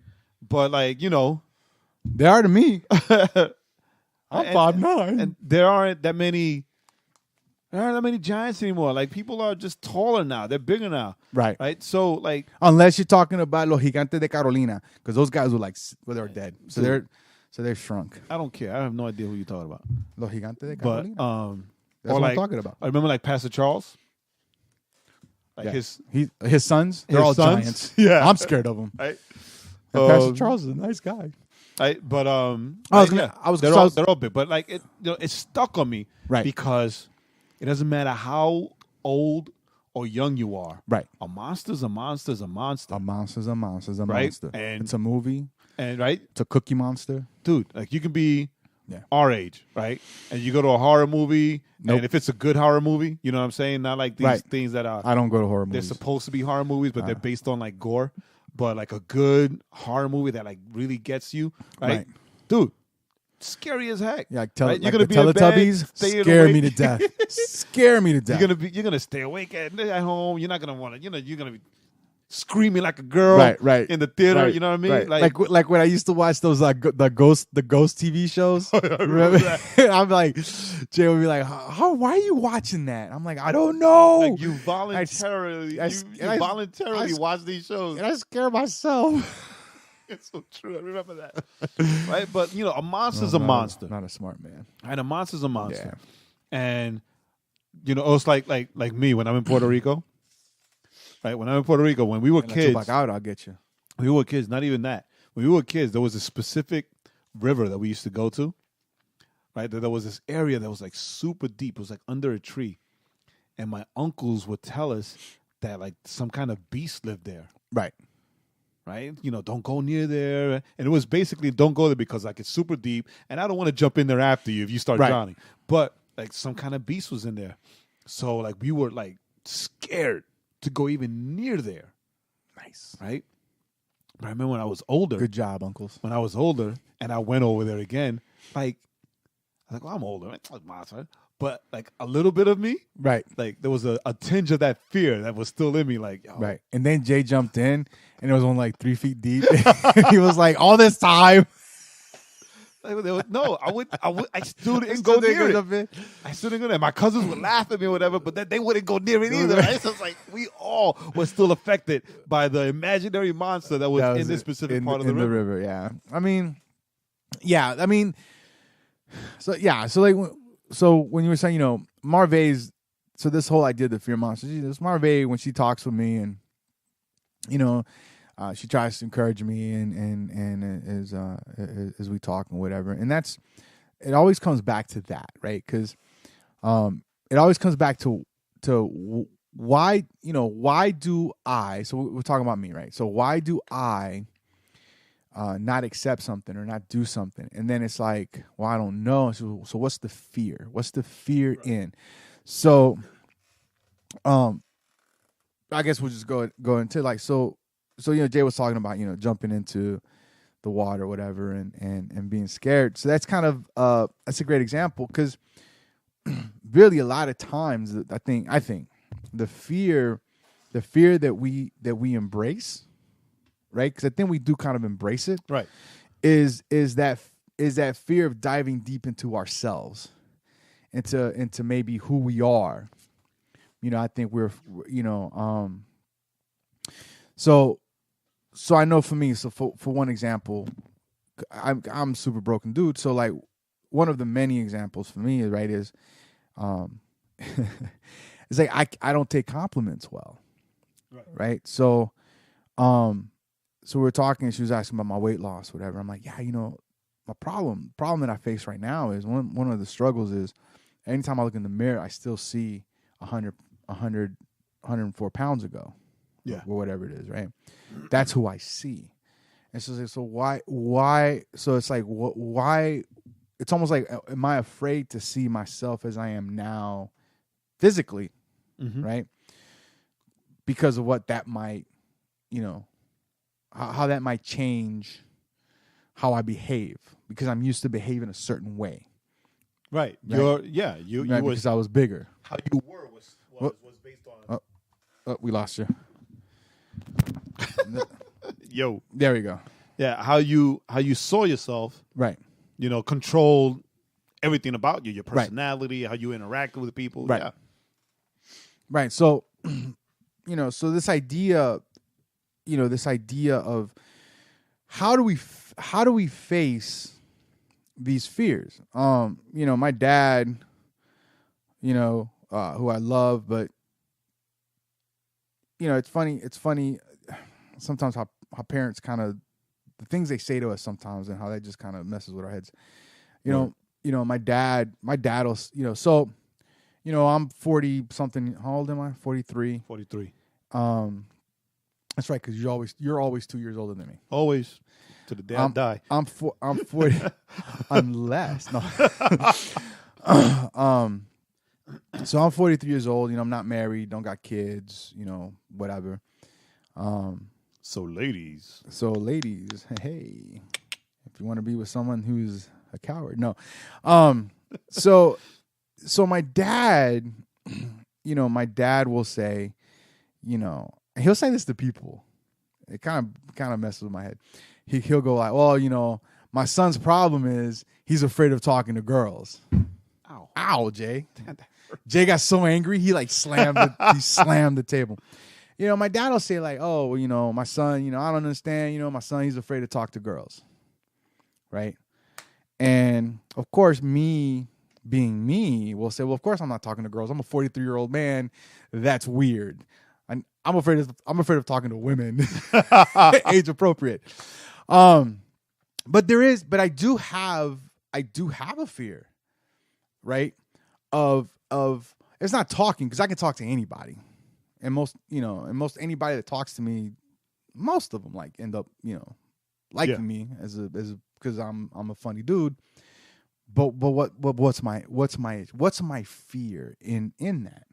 but they are to me. I'm 5'9", and there aren't that many giants anymore. Like people are just taller now. They're bigger now, right? So like, unless you're talking about Los Gigantes de Carolina, because those guys were they're dead, so they're shrunk. I don't care. I have no idea who you're talking about. Los Gigantes de Carolina. But that's what I'm talking about. I remember like Pastor Charles. Like his sons, they're all giants. Yeah, I'm scared of them. Right? Pastor Charles is a nice guy. Right, but they're all big. But like it stuck on me, right? Because it doesn't matter how old or young you are, right? A monster's a monster's a monster. A monster's a monster's a right? monster. And it's a movie, and right, it's a cookie monster, dude. Like you can be our age, right? And you go to a horror movie, and if it's a good horror movie, you know what I'm saying? Not like these things that are. I don't go to horror movies. They're supposed to be horror movies, but they're based on like gore. But like a good horror movie that like really gets you, right? Dude, scary as heck. Yeah, you're like gonna the be Teletubbies scare me to death. Scare me to death. You're gonna stay awake at home. You're not gonna want to. You're gonna be screaming like a girl, right in the theater. Right, you know what I mean? Right. Like when I used to watch those the ghost TV shows. Remember that? I'm like, Jay would be like, why are you watching that? I'm like, I don't know. Like you voluntarily, voluntarily watch these shows, and I scare myself. It's so true. I remember that. Right? But, a monster's a monster. Not a smart man. And a monster's a monster. Yeah. And, it's like me when I'm in Puerto Rico. Right? When I'm in Puerto Rico, when we were kids. I'll get you. When we were kids, not even that. When we were kids, there was a specific river that we used to go to. Right? There was this area that was like super deep. It was like under a tree. And my uncles would tell us that like some kind of beast lived there. Right. Right? Don't go near there. And it was basically don't go there because like it's super deep and I don't want to jump in there after you if you start drowning. But like some kind of beast was in there. So like we were like scared to go even near there. Nice. Right? But I remember when I was older. Good job, uncles. When I was older and I went over there again, like I was like, well, I'm older. But like a little bit of me, right? Like there was a tinge of that fear that was still in me, like right. And then Jay jumped in, and it was only like 3 feet deep. He was like, all this time. I still didn't go near it. I still didn't go there. My cousins would laugh at me or whatever, but then they wouldn't go near it either. Right? So it's like we all were still affected by the imaginary monster that was in this specific part of the river. Yeah, I mean, so when you were saying, Marve's, so this whole idea of the fear monster, Marve, when she talks with me and, she tries to encourage me and as we talk and whatever. And it always comes back to that, right? Because it always comes back to why do I? So we're talking about me, right? So why do I not accept something or not do something? And then it's like, well, I don't know. So what's the fear? What's the fear in? So, I guess we'll just go into like so. Jay was talking about jumping into the water, or whatever, and being scared. So that's kind of that's a great example because really a lot of times I think the fear that we embrace, right? Because I think we do kind of embrace it, right? Is that fear of diving deep into ourselves, into maybe who we are. I think we're so I know for me. So for one example, I'm a super broken dude. So like one of the many examples for me, right, is it's like I don't take compliments well, right? So so we were talking and she was asking about my weight loss, whatever. I'm like, yeah, my problem that I face right now is one of the struggles is anytime I look in the mirror, I still see 104 pounds ago, or whatever it is, right? That's who I see. And so why? So it's like, why? It's almost like, am I afraid to see myself as I am now, physically, right? Because of what that might, how that might change how I behave, because I'm used to behaving a certain way. Right. Right? You Because I was bigger. How you were was based on. Oh, we lost you. Yo. There we go. Yeah, how you saw yourself, right? Controlled everything about you, your personality, how you interacted with people, right? Yeah. Right. So, so this idea of how do we face these fears? My dad, who I love, but it's funny sometimes how parents kind of, the things they say to us sometimes and how that just kind of messes with our heads. My dad will, so, I'm 40 something. How old am I? 43. 43. That's right. Cause you're always 2 years older than me. Always. To the day I die. I'm 40 unless no. So I'm 43 years old, I'm not married, don't got kids, whatever. So ladies, hey, if you want to be with someone who's a coward, no. So my dad, my dad will say, and he'll say this to people. It kind of messes with my head. He'll go like, well, my son's problem is he's afraid of talking to girls. Ow, Jay. Jay got so angry he slammed the table. My dad will say like, oh, my son, I don't understand. My son, he's afraid to talk to girls. Right. And of course, me being me will say, well, of course I'm not talking to girls. I'm a 43-year-old man. That's weird. I'm afraid of talking to women. Age appropriate. But I do have a fear, right? Of it's not talking, because I can talk to anybody. And most anybody that talks to me, most of them end up, liking me as because I'm a funny dude. But what's my fear in that?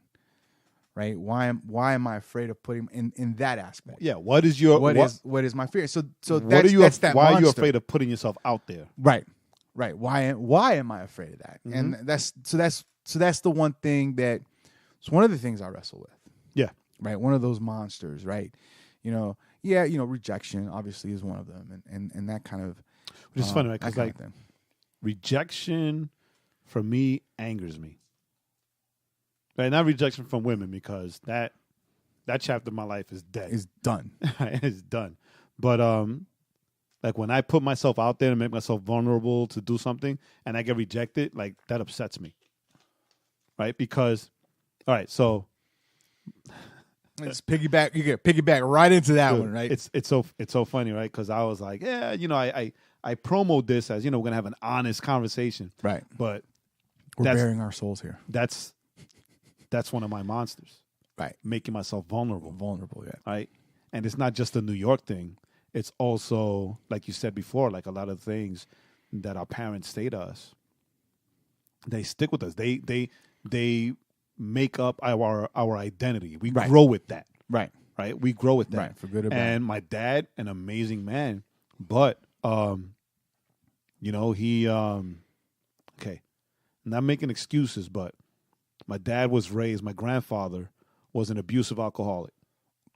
Right? Why am I afraid of putting in that aspect? Yeah. What is my fear? So that's that. Why monster. are you afraid of putting yourself out there? Right. Why am I afraid of that? Mm-hmm. And that's the one thing that it's one of the things I wrestle with. Yeah. Right. One of those monsters. Right. Rejection obviously is one of them, and that kind of, which is funny, right? Because rejection for me angers me. Right, not rejection from women, because that chapter of my life is dead. It's done. It's done. But when I put myself out there and make myself vulnerable to do something and I get rejected, that upsets me. Right? Because, all right, so It's piggyback. You get piggyback right into that one, right? It's so funny, right? Because I was like, yeah, I promote this as we're gonna have an honest conversation, right? But we're bearing our souls here. That's one of my monsters, right? Making myself vulnerable, yeah, right? And it's not just a New York thing. It's also, like you said before, like a lot of things that our parents say to us. They stick with us. They make up our identity. We grow with that. Right. We grow with that. Right. For good or bad. And my dad, an amazing man, but he okay, not making excuses, but my dad was raised, my grandfather was an abusive alcoholic.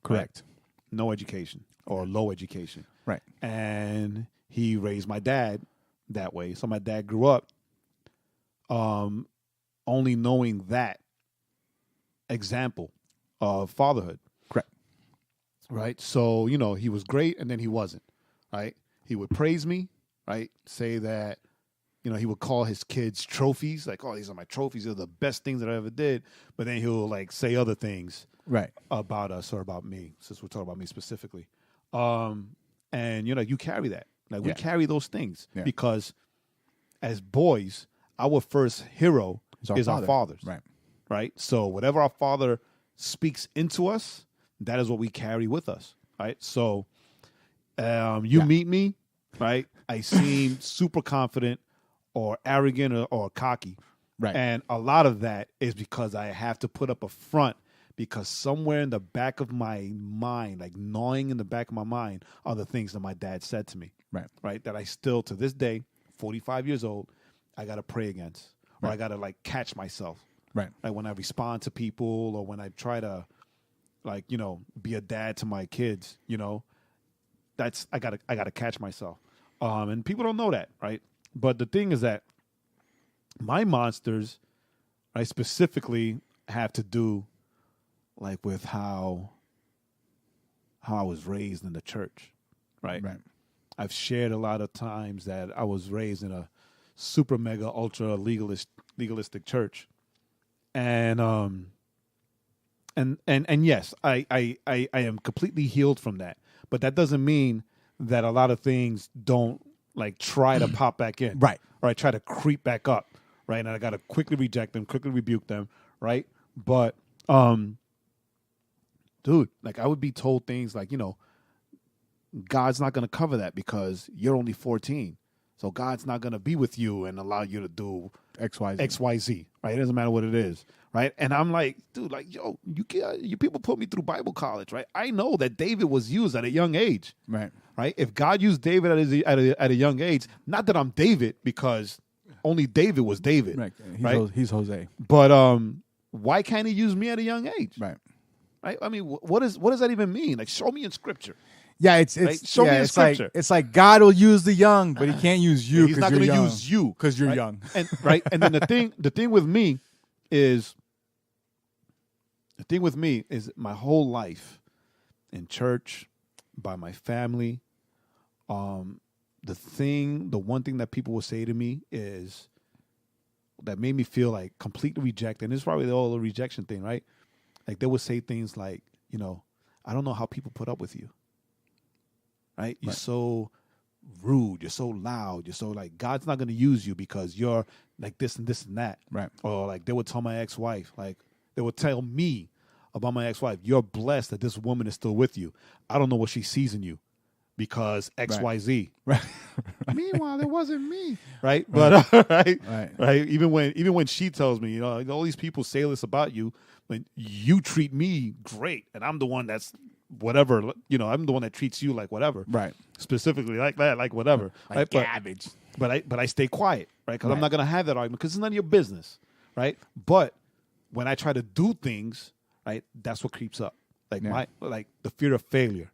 Correct. Right? No education or low education. Right. And he raised my dad that way. So my dad grew up only knowing that example of fatherhood. Correct. Right. So, he was great and then he wasn't. Right. He would praise me, right? Say that, he would call his kids trophies, like, oh, these are my trophies. They're the best things that I ever did. But then he'll like say other things about us or about me, since we're talking about me specifically. And you carry that. Like we carry those things because as boys, our first hero is our fathers. Right. Right. So whatever our father speaks into us, that is what we carry with us. Right. So you meet me, right? I seem super confident or arrogant or cocky. Right. And a lot of that is because I have to put up a front because somewhere in the back of my mind, like gnawing in the back of my mind, are the things that my dad said to me. Right. Right. That I still, to this day, 45 years old, I got to pray against. Or I got to like catch myself. Right. Like when I respond to people or when I try to like, be a dad to my kids, that's I gotta catch myself. And people don't know that, right? But the thing is that my monsters, I specifically have to do like with how I was raised in the church, right? Right. I've shared a lot of times that I was raised in a super mega ultra legalistic church. And yes, I am completely healed from that. But that doesn't mean that a lot of things don't like try to pop back in. Right. Or I try to creep back up. Right. And I gotta quickly reject them, quickly rebuke them. Right. But dude, like I would be told things like, God's not gonna cover that because you're only 14. So God's not going to be with you and allow you to do XYZ, right? It doesn't matter what it is, right? And I'm like, dude, like, yo, you people put me through Bible college, right? I know that David was used at a young age, right? If God used David at a young age, not that I'm David because only David was David, right? He's Jose, but why can't He use me at a young age, right? I mean, what does that even mean? Like, show me in Scripture. Yeah, it's show me in Scripture. It's like God will use the young, but He can't use you. He's not going to use you because you're young. And and then the thing with me is my whole life in church, by my family. The one thing that people will say to me is that made me feel like completely rejected. And it's probably the whole rejection thing, right? Like they would say things like, I don't know how people put up with you. Right? You're so rude. You're so loud. You're so like, God's not going to use you because you're like this and this and that. Right. Or like they would tell my ex-wife, like they would tell me about my ex-wife, you're blessed that this woman is still with you. I don't know what she sees in you because XYZ. Right. Meanwhile, it wasn't me. Right. But right. Even when she tells me, all these people say this about you, when you treat me great and I'm the one that's whatever, I'm the one that treats you like whatever. Right. Specifically like that, like whatever. Like right? garbage. But I stay quiet, right? Because I'm not going to have that argument because it's none of your business, right? But when I try to do things, right, that's what creeps up. Like the fear of failure.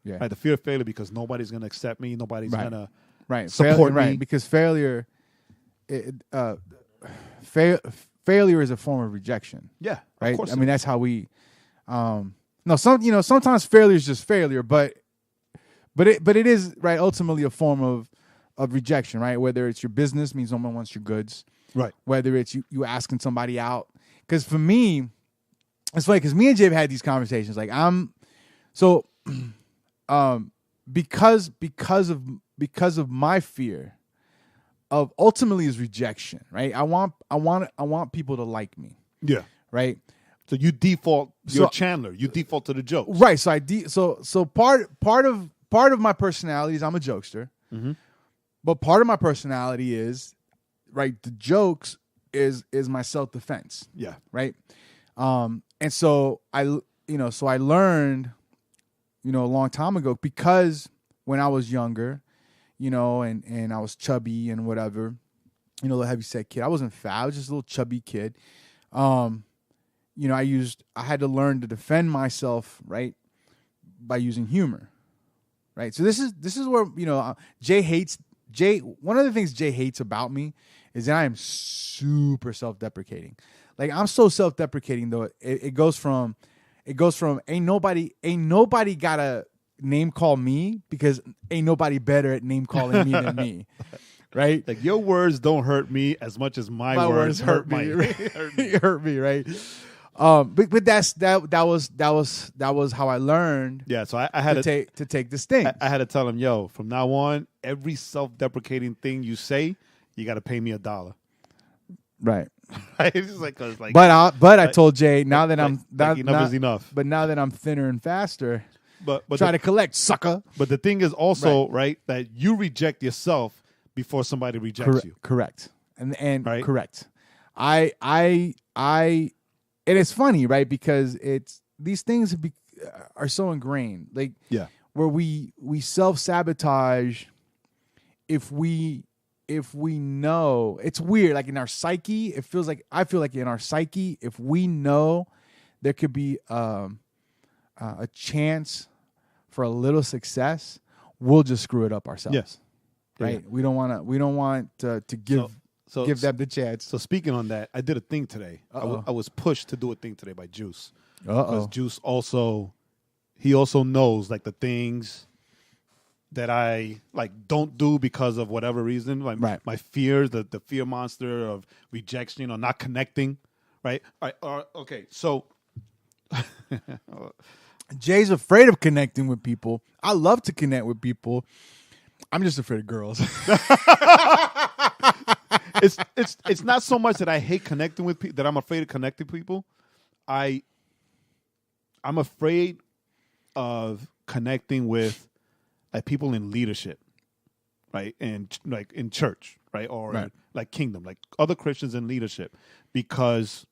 Yeah. Right? The fear of failure because nobody's going to accept me. Nobody's going to support me. Right. Because failure, failure is a form of rejection. Yeah. Right. Of course that's how we, sometimes failure is just failure, but it is right ultimately a form of rejection, right? Whether it's your business means no one wants your goods, right? Whether it's you asking somebody out, because for me, it's funny because me and Jay have had these conversations. Like so, because of my fear of ultimately is rejection, right? I want people to like me, Yeah. right? So you default. You're Chandler. You default to the jokes. Right. So so part of my personality is I'm a jokester, but part of my personality is right. The jokes is my self defense. Yeah. Right. And so I learned, a long time ago, because when I was younger, and I was chubby and whatever, a little heavyset kid. I wasn't fat. I was just a little chubby kid. I had to learn to defend myself, right, by using humor, right? So this is where, Jay. One of the things Jay hates about me is that I am super self-deprecating. Like, I'm so self-deprecating though. It goes from ain't nobody gotta name call me because ain't nobody better at name calling me than me. Right? Like, your words don't hurt me as much as my words hurt me. Hurt me, right? But that was how I learned. Yeah, so I had to take this thing. I had to tell him, yo, from now on, every self-deprecating thing you say, you got to pay me $1. Right. It's just like, I told Jay, now that I'm enough is enough. But now that I'm thinner and faster, but try to collect, sucker. But the thing is also right that you reject yourself before somebody rejects you. Correct. And right? Correct. And it's funny, right? Because these things are so ingrained. Like, where we self-sabotage if we know. It's weird. Like, in our psyche, I feel like in our psyche, if we know there could be a chance for a little success, we'll just screw it up ourselves. Yes. Right? Yeah. We don't want to give them the chance. So speaking on that, I did a thing today. I was pushed to do a thing today by Juice. Because Juice also knows, like, the things that I, like, don't do because of whatever reason. My fears, the fear monster of rejection or not connecting. Right? All right. Okay. So Jay's afraid of connecting with people. I love to connect with people. I'm just afraid of girls. It's not so much that I hate connecting with people, that I'm afraid of connecting with people. I'm afraid of connecting with, like, people in leadership, right? And, like, in church, right? Or like kingdom, like other Christians in leadership, because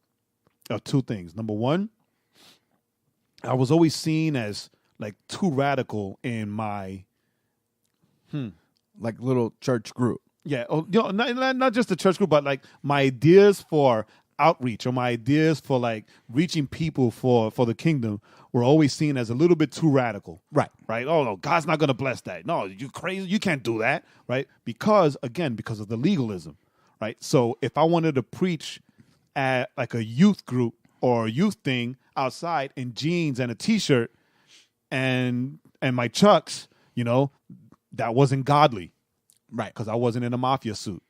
of two things. Number one, I was always seen as, like, too radical in my like, little church group. Yeah, not just the church group, but, like, my ideas for outreach or my ideas for, like, reaching people for the kingdom were always seen as a little bit too radical. Right. Oh, no, God's not going to bless that. No, you crazy. You can't do that. Right. Because of the legalism. Right. So if I wanted to preach at, like, a youth group or a youth thing outside in jeans and a T-shirt and my Chucks, that wasn't godly. Right. Because I wasn't in a mafia suit.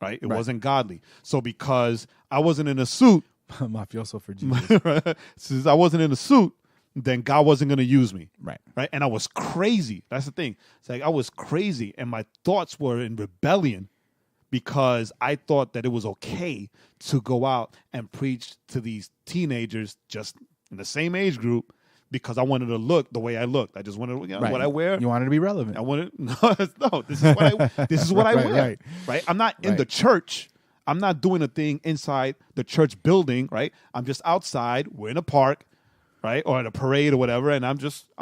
Right. It wasn't godly. So because I wasn't in a suit. Mafioso for Jesus. Since I wasn't in a suit, then God wasn't going to use me. Right. And I was crazy. That's the thing. It's like I was crazy and my thoughts were in rebellion because I thought that it was okay to go out and preach to these teenagers just in the same age group, because I wanted to look the way I looked. I just wanted to, what I wear. You wanted to be relevant. I wanted this is what I wear. Right? I'm not in the church. I'm not doing a thing inside the church building, right? I'm just outside. We're in a park, right? Or at a parade or whatever, and I'm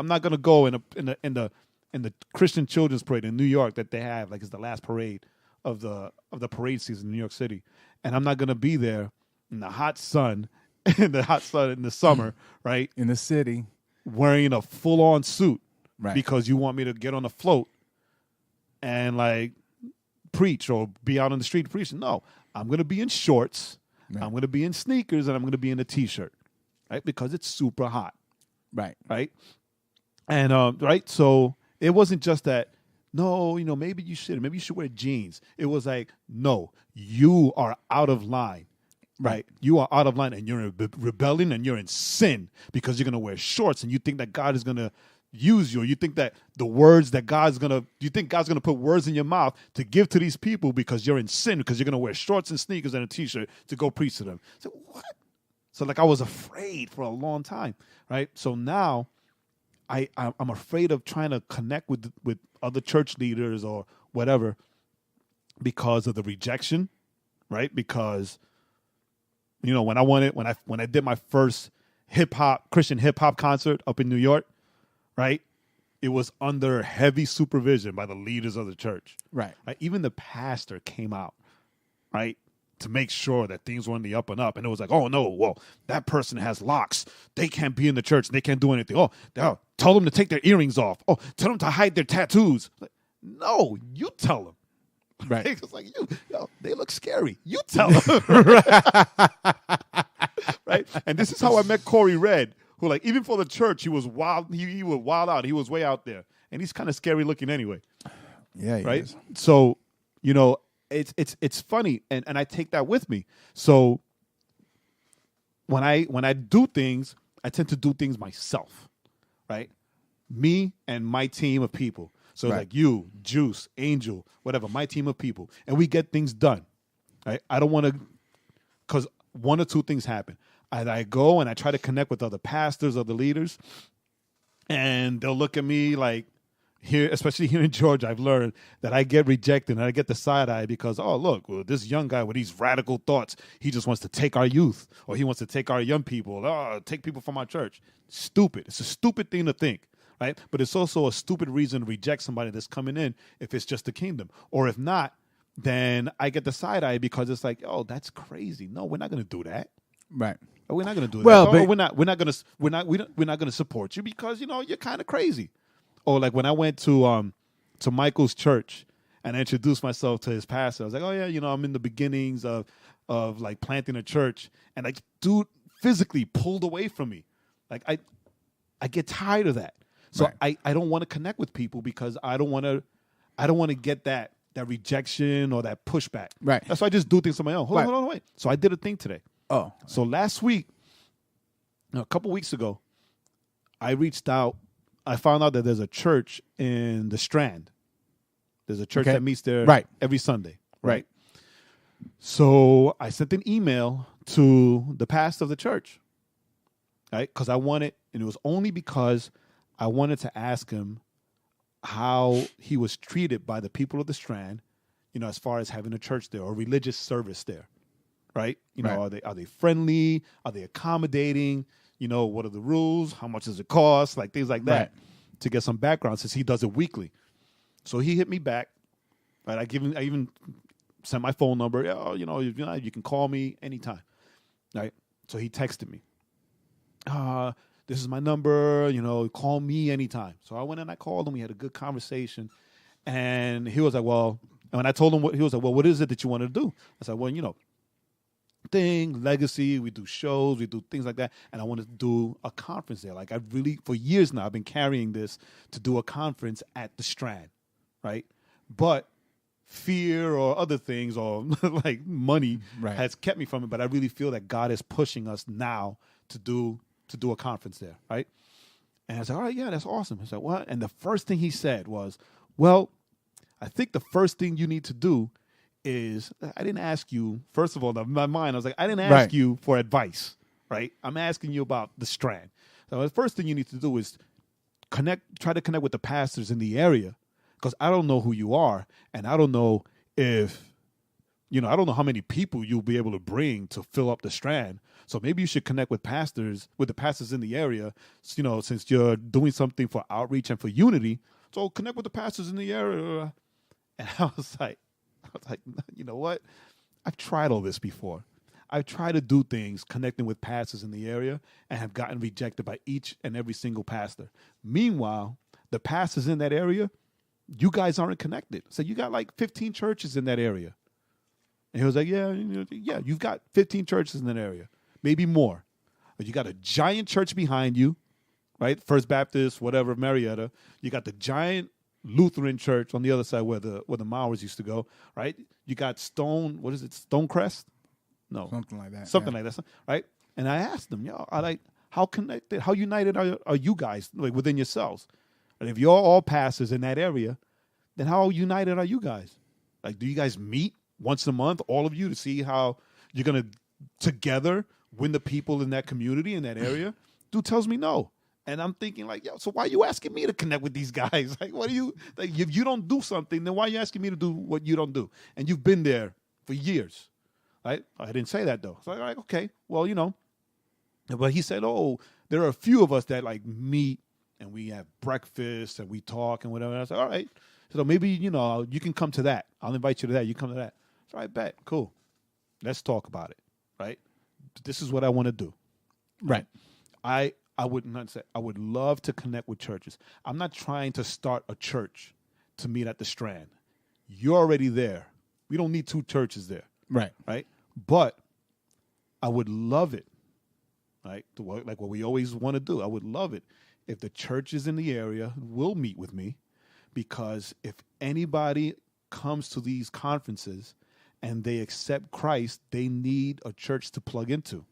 not going to go in the Christian Children's Parade in New York that they have, like, it's the last parade of the parade season in New York City. And I'm not going to be there in the hot sun in the summer, right? In the city. Wearing a full-on suit, right? Because you want me to get on a float and, like, preach or be out on the street preaching. No, I'm going to be in shorts, I'm going to be in sneakers, and I'm going to be in a T-shirt, right? Because it's super hot, right? And so it wasn't just that. No, maybe you should wear jeans. It was like, no, you are out of line. right? You are out of line and you're in rebellion and you're in sin because you're going to wear shorts and you think that God is going to use you. Or you think that the words that you think God's going to put words in your mouth to give to these people because you're in sin, because you're going to wear shorts and sneakers and a t-shirt to go preach to them. So what? So like I was afraid for a long time, right? So now I'm afraid of trying to connect with other church leaders or whatever because of the rejection, right? Because when I did my first Christian hip hop concert up in New York, right? It was under heavy supervision by the leaders of the church. Right. Even the pastor came out, right? To make sure that things were on the up and up. And it was like, oh no, well, that person has locks. They can't be in the church. They can't do anything. Oh, tell them to take their earrings off. Oh, tell them to hide their tattoos. Like, no, you tell them. Right. It's like, they look scary. You tell them. Right. And this is how I met Corey Red, who like, even for the church, he was wild. He was wild out. He was way out there. And he's kind of scary looking anyway. Yeah, he right. is. So, it's funny. And I take that with me. So when I do things, I tend to do things myself. Right. Me and my team of people. So like you, Juice, Angel, whatever, my team of people. And we get things done. Right? I don't want to, because one or two things happen. Either I go and I try to connect with other pastors, other leaders, and they'll look at me like, here, especially here in Georgia, I've learned that I get rejected and I get the side eye because, oh, look, well, this young guy with these radical thoughts, he just wants to take our youth or he wants to take our young people, take people from our church. Stupid. It's a stupid thing to think. Right? But it's also a stupid reason to reject somebody that's coming in if it's just the kingdom. Or if not, then I get the side eye because it's like, oh, that's crazy. No, we're not going to do that. Right. We're not going to do Well, that. but We're not going to support you because you're kind of crazy. Or like when I went to Michael's church and I introduced myself to his pastor, I was like, oh yeah, I'm in the beginnings of like planting a church, and like dude physically pulled away from me. Like I get tired of that. So I don't want to connect with people because I don't want to get that rejection or that pushback. Right. That's why I just do things on my own. Hold on, wait. So I did a thing today. Oh. So last week, a couple weeks ago, I reached out. I found out that there's a church in the Strand. There's a church that meets there every Sunday. Right. So I sent an email to the pastor of the church. Right. Because I wanted, and it was only because I wanted to ask him how he was treated by the people of the Strand, as far as having a church there or religious service there, right? Are they friendly? Are they accommodating? What are the rules? How much does it cost? Like things like that to get some background since he does it weekly. So he hit me back, right? I even sent my phone number. You can call me anytime, right? So he texted me. This is my number, call me anytime. So I went and I called him. We had a good conversation. And he was like, well, and when I told him he was like, well, what is it that you want to do? I said, well, legacy, we do shows, we do things like that. And I want to do a conference there. Like for years now, I've been carrying this to do a conference at the Strand, right? But fear or other things or like money has kept me from it. But I really feel that God is pushing us now to do a conference there, right? And I was like, all right, yeah, that's awesome. He's like, what? And the first thing he said was, well, I think the first thing you need to do is, I didn't ask you, first of all, in my mind, I was like, I didn't ask you for advice, right? I'm asking you about the Strand. So the first thing you need to do is try to connect with the pastors in the area, because I don't know who you are, and I don't know if, I don't know how many people you'll be able to bring to fill up the Strand. So maybe you should connect with the pastors in the area, since you're doing something for outreach and for unity. So connect with the pastors in the area. And I was like, you know what? I've tried all this before. I've tried to do things connecting with pastors in the area and have gotten rejected by each and every single pastor. Meanwhile, the pastors in that area, you guys aren't connected. So you got like 15 churches in that area. And he was like, yeah, you've got 15 churches in that area. Maybe more. But you got a giant church behind you, right? First Baptist, whatever, Marietta. You got the giant Lutheran church on the other side where the Mowers used to go, right? You got Stonecrest? No. Something like that. Something like that, right? And I asked them, how connected, how united are you guys like within yourselves? And if you're all pastors in that area, then how united are you guys? Like, do you guys meet once a month, all of you, to see how you're going to together win the people in that community, in that area? Dude tells me no. And I'm thinking like, yo, so why are you asking me to connect with these guys? Like, what are you, like, if you don't do something, then why are you asking me to do what you don't do? And you've been there for years, right? I didn't say that though. So I'm like, okay, well, but he said, oh, there are a few of us that like meet and we have breakfast and we talk and whatever. And I said, all right. So maybe, you can come to that. I'll invite you to that. You come to that. So I bet. Cool. Let's talk about it. Right. This is what I want to do. Right. I would not say I would love to connect with churches. I'm not trying to start a church to meet at the Strand. You're already there. We don't need two churches there. Right. Right. But I would love it. Right. Like what we always want to do. I would love it if the churches in the area will meet with me, because if anybody comes to these conferences and they accept Christ, they need a church to plug into.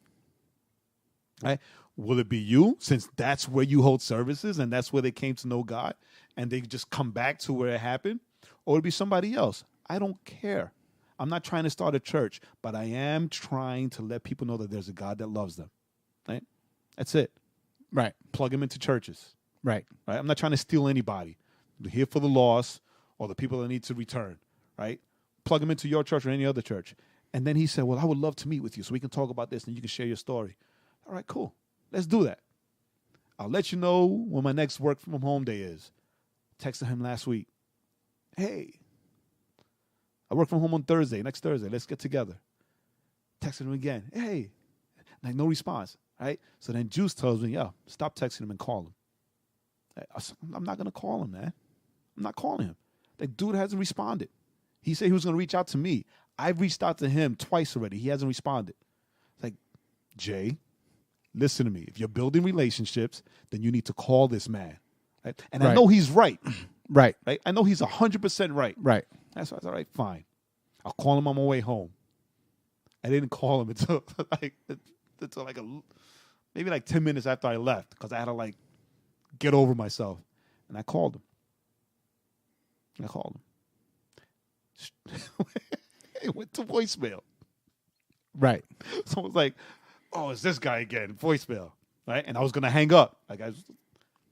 Right? Will it be you, since that's where you hold services and that's where they came to know God and they just come back to where it happened? Or it'll be somebody else. I don't care. I'm not trying to start a church, but I am trying to let people know that there's a God that loves them. Right? That's it. Right. Plug them into churches. Right. Right? I'm not trying to steal anybody. I'm here for the lost or the people that need to return. Right? Plug them into your church or any other church. And then he said, well, I would love to meet with you so we can talk about this and you can share your story. All right, cool. Let's do that. I'll let you know when my next work from home day is. Texted him last week. Hey, I work from home on Thursday, next Thursday. Let's get together. Texted him again. Hey, like no response. Right? So then Juice tells me, yo, stop texting him and call him. I'm not going to call him, man. I'm not calling him. That dude hasn't responded. He said he was going to reach out to me. I've reached out to him twice already. He hasn't responded. It's like, Jay, listen to me. If you're building relationships, then you need to call this man. Right? And I know he's right. Right. Right. I know he's 100% right. Right. That's why I said, all right, fine. I'll call him on my way home. I didn't call him until maybe 10 minutes after I left, because I had to get over myself. And I called him. It went to voicemail. Right. So I was like, oh, it's this guy again, voicemail. Right? And I was going to hang up.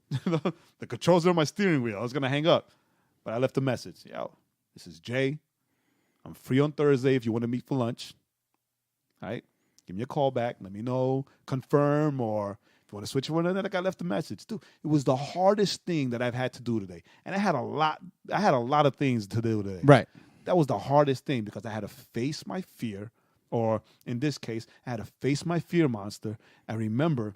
The controls are on my steering wheel. I was going to hang up. But I left a message. Yo, this is Jay. I'm free on Thursday if you want to meet for lunch. All right? Give me a call back. Let me know. Confirm, or if you want to switch over, then I left a message. Dude, it was the hardest thing that I've had to do today. And I had a lot of things to do today. Right. That was the hardest thing, because I had to face my fear, or in this case, I had to face my fear monster and remember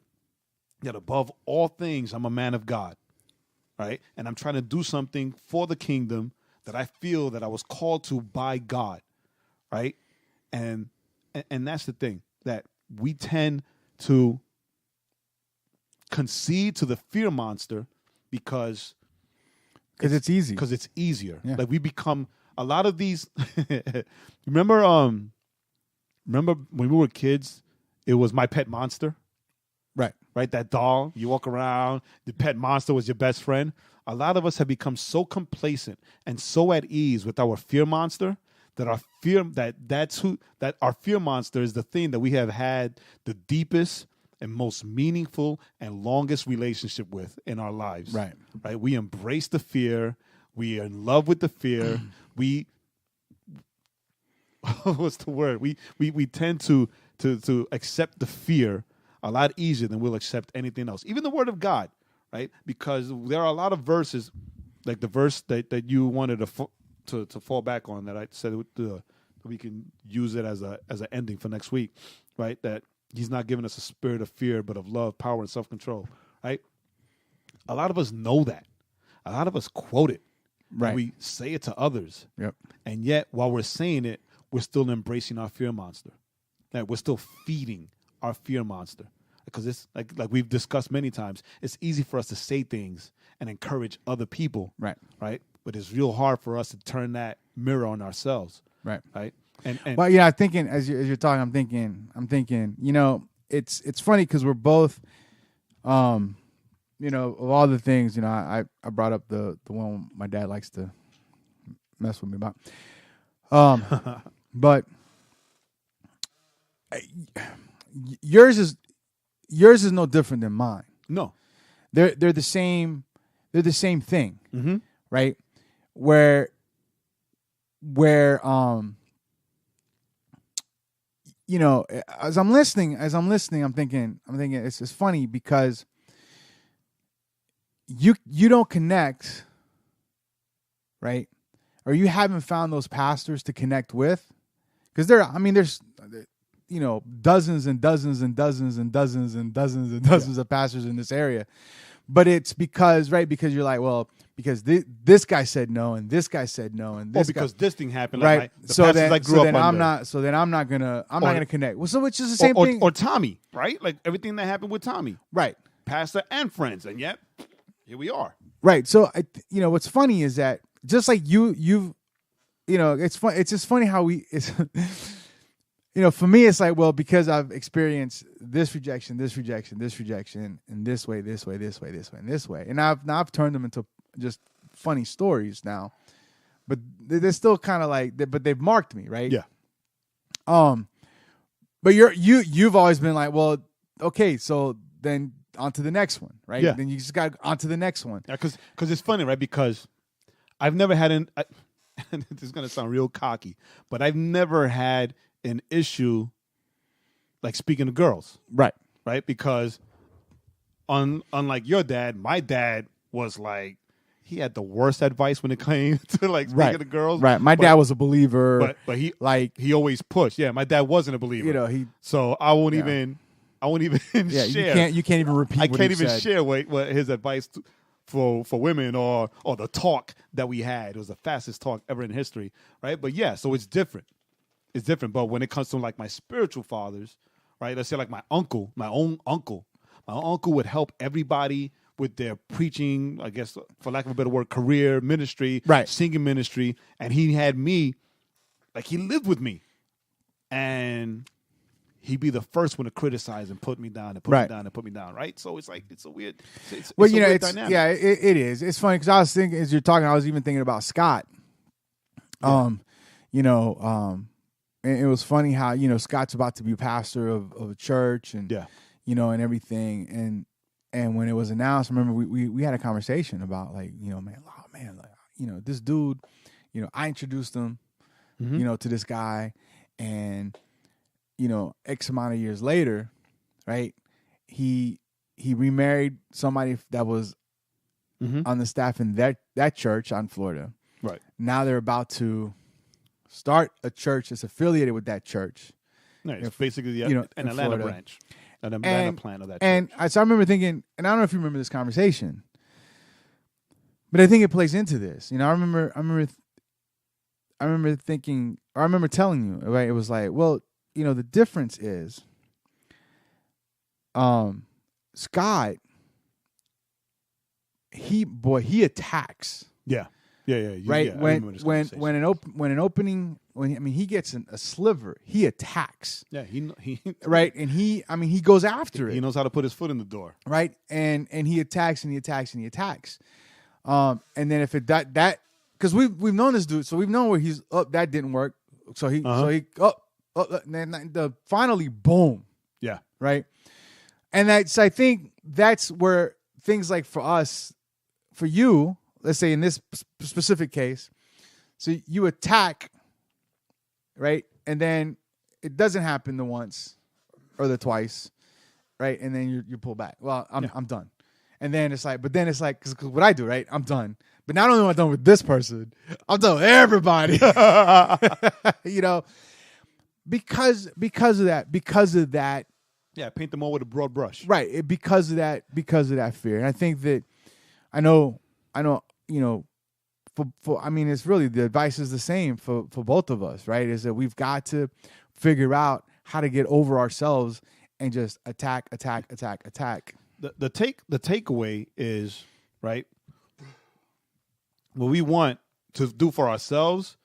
that above all things, I'm a man of God, right? And I'm trying to do something for the kingdom that I feel that I was called to by God, right? And that's the thing, that we tend to concede to the fear monster because it's easy. Because it's easier. Yeah. Like we become a lot of these. Remember when we were kids, it was My Pet Monster. Right. Right, that doll. You walk around, the pet monster was your best friend. A lot of us have become so complacent and so at ease with our fear monster that our fear monster is the thing that we have had the deepest and most meaningful and longest relationship with in our lives. Right. Right. We embrace the fear. We are in love with the fear. We what's the word? We tend to accept the fear a lot easier than we'll accept anything else. Even the word of God, right? Because there are a lot of verses, like the verse that you wanted to fall back on, that I said we can use it as an ending for next week, right? That he's not giving us a spirit of fear, but of love, power, and self-control, right? A lot of us know that. A lot of us quote it. Right. We say it to others. Yep. And yet, while we're saying it, we're still embracing our fear monster. That we're still feeding our fear monster, because it's like we've discussed many times. It's easy for us to say things and encourage other people, Right. Right. But it's real hard for us to turn that mirror on ourselves, Right. Right. And Well, I'm thinking as you're talking, I'm thinking, it's funny because we're both, of all the things, I brought up the one my dad likes to mess with me about, but yours is no different than mine. No, they're the same. They're the same thing, mm-hmm. right? Where as I'm listening, I'm thinking it's funny because you don't connect, right? Or you haven't found those pastors to connect with, because there's dozens and dozens and dozens and dozens and dozens and dozens of pastors in this area, but it's because you're like, well, because this guy said no and this guy said no and this because this thing happened, right? Like I'm not gonna connect. Well, so which is the same thing. Or Tommy, right? Like everything that happened with Tommy, right? Pastor and friends, and yet here we are, right? So what's funny is that just like it's fun. It's just funny how it's. For me, it's like, well, because I've experienced this rejection, and this way, and this way, and I've turned them into just funny stories now, but they're still kind of like, but they've marked me, right? Yeah. But you've always been like, well, okay, so then on to the next one, right? Yeah. Then you just got on to the next one. Yeah, because it's funny, right? Because I've never had this is gonna sound real cocky, but I've never had an issue like speaking to girls, right? Because unlike your dad, my dad was like, he had the worst advice when it came to like speaking to girls. Right. My dad was a believer, but he always pushed. Yeah, my dad wasn't a believer. So I won't even share. You can't even repeat. I can't even share what his advice for women or the talk that we had. It was the fastest talk ever in history, right? But yeah, so it's different. It's different. But when it comes to like my spiritual fathers, right? Let's say like my own uncle would help everybody with their preaching, I guess, for lack of a better word, career, ministry, right, singing ministry. And he had me, like he lived with me. And he'd be the first one to criticize and put me down and put me down, right? So it's like, it's a weird, it's a weird dynamic. Yeah, it is. It's funny because I was thinking, as you're talking, I was even thinking about Scott. And it was funny how, Scott's about to be pastor of a church and, and everything. And when it was announced, I remember we had a conversation about like, this dude, I introduced him, to this guy, and, X amount of years later, right, he remarried somebody that was on the staff in that church on Florida. Right. Now they're about to start a church that's affiliated with that church. No, it's basically an Atlanta Florida. branch, an Atlanta plant of that church. And so I remember thinking, and I don't know if you remember this conversation, but I think it plays into this. I remember thinking, or I remember telling you, right? It was like, well, the difference is, Scott, he attacks. Yeah. Right. Yeah, when he gets a sliver, he attacks. Yeah. He right. And he goes after it. He knows how to put his foot in the door. Right. And he attacks and he attacks and he attacks. And then if it that because we've known this dude, so we've known where he's that didn't work. So he and then finally boom. Yeah. Right. And I think that's where things like for us, for you, let's say in this specific case, so you attack, right? And then it doesn't happen the once or the twice, right? And then you pull back. Well, I'm done. And then it's like, because what I do, right? I'm done. But not only am I done with this person, I'm done with everybody. Because of that. Yeah, paint them all with a broad brush. Right. Because of that fear. And I think that I know, it's really the advice is the same for both of us, right? Is that we've got to figure out how to get over ourselves and just attack. The takeaway is, right, what we want to do for ourselves,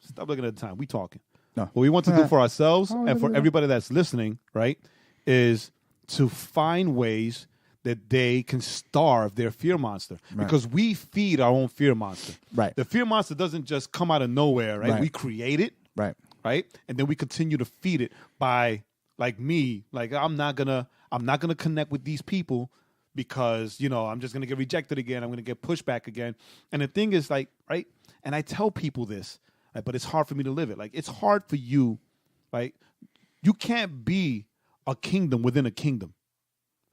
stop looking at the time, we talking. No. What we want to do for ourselves Oh, and for yeah. everybody that's listening, right, is to find ways that they can starve their fear monster. Right. Because we feed our own fear monster. Right. The fear monster doesn't just come out of nowhere, right? Right. We create it, Right. right? And then we continue to feed it by, like me, like I'm not gonna connect with these people because, you know, I'm just gonna get rejected again. I'm gonna get pushed back again. And the thing is, like, right? And I tell people this, right, but it's hard for me to live it. Like, it's hard for you, right? You can't be a kingdom within a kingdom,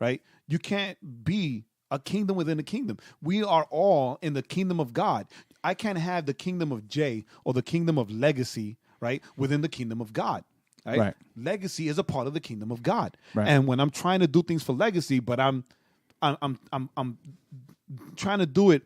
right? You can't be a kingdom within a kingdom. We are all in the kingdom of God. I can't have the kingdom of Jae or the kingdom of legacy, right, within the kingdom of God. Right? Legacy is a part of the kingdom of God. Right. And when I'm trying to do things for legacy, but I'm trying to do it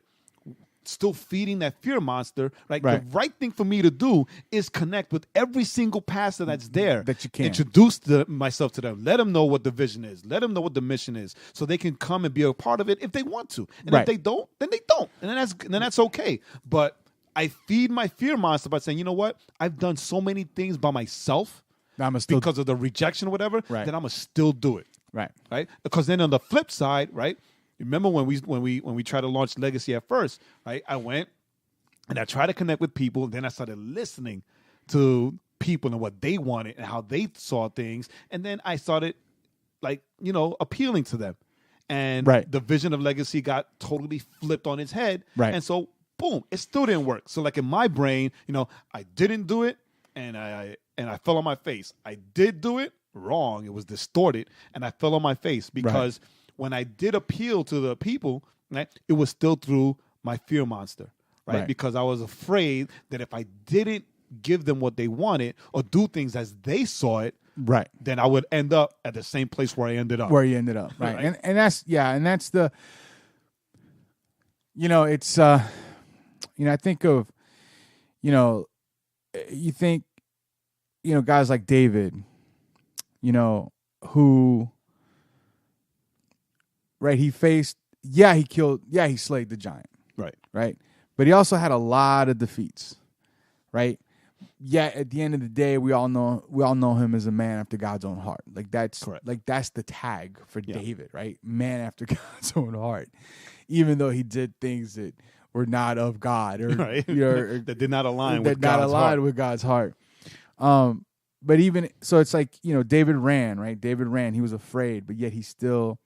still feeding that fear monster, right? Right. The right thing for me to do is connect with every single pastor that's there. That you can. Introduce myself to them. Let them know what the vision is. Let them know what the mission is so they can come and be a part of it if they want to. And Right. if they don't, then they don't. And then that's okay. But I feed my fear monster by saying, you know what? I've done so many things by myself I'm still because of the rejection or whatever, Right. then I'm going to still do it. right. Right? Because then on the flip side, right? Remember when we tried to launch Legacy at first, right? I went and I tried to connect with people, and then I started listening to people and what they wanted and how they saw things, and then I started, like, you know, appealing to them. And Right. the vision of Legacy got totally flipped on its head. Right. And so boom, it still didn't work. So like in my brain, you know, I didn't do it and I fell on my face. I did do it wrong. It was distorted and I fell on my face because when I did appeal to the people, right, it was still through my fear monster, right? Because I was afraid that if I didn't give them what they wanted or do things as they saw it, Right. then I would end up at the same place where I ended up. Where you ended up. Right. Right. And that's the, you know, it's you know, I think of, you know, you think, you know, guys like David, you know, who, right, he faced, he slayed the giant. Right. Right. But he also had a lot of defeats. Right. Yeah, at the end of the day, we all know him as a man after God's own heart. Like that's Correct. like that's the tag for David, right? Man after God's own heart. Even though he did things that were not of God or, Right. you know, or that did not align that with not God's aligned heart. with God's heart. But even so, it's like, you know, David ran, right? David ran. He was afraid, but yet he still,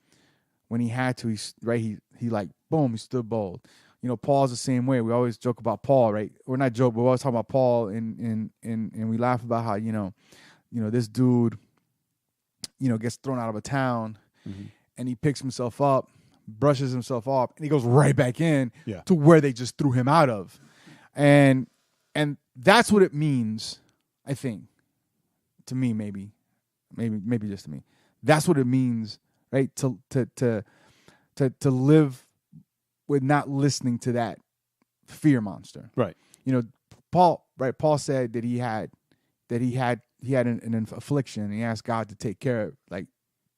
when he had to, he like boom, he stood bold. You know, Paul's the same way. We always joke about Paul, right? We're not joke, but we always talk about Paul, and we laugh about how you know, this dude, you know, gets thrown out of a town, and he picks himself up, brushes himself off, and he goes right back in to where they just threw him out of, and that's what it means, I think, to me, maybe just to me, that's what it means, right? To live with not listening to that fear monster. Right. You know, Paul said that he had an affliction, and he asked God to take care of, like,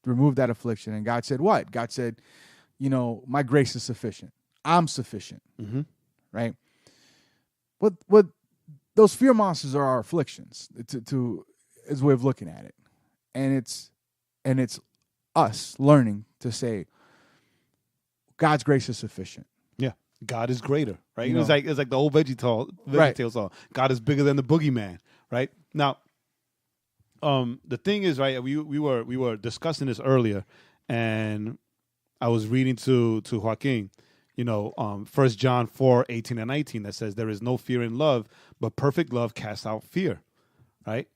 remove that affliction. And God said what? God said, you know, my grace is sufficient. I'm sufficient. Right. What those fear monsters are our afflictions, to is a way of looking at it. And it's us learning to say, God's grace is sufficient. Yeah, God is greater, right? You It's know. like the old VeggieTales song. God is bigger than the boogeyman, right? Now, the thing is, right? We were discussing this earlier, and I was reading to Joaquin, you know, 1 John 4:18 and 19 that says there is no fear in love, but perfect love casts out fear, right?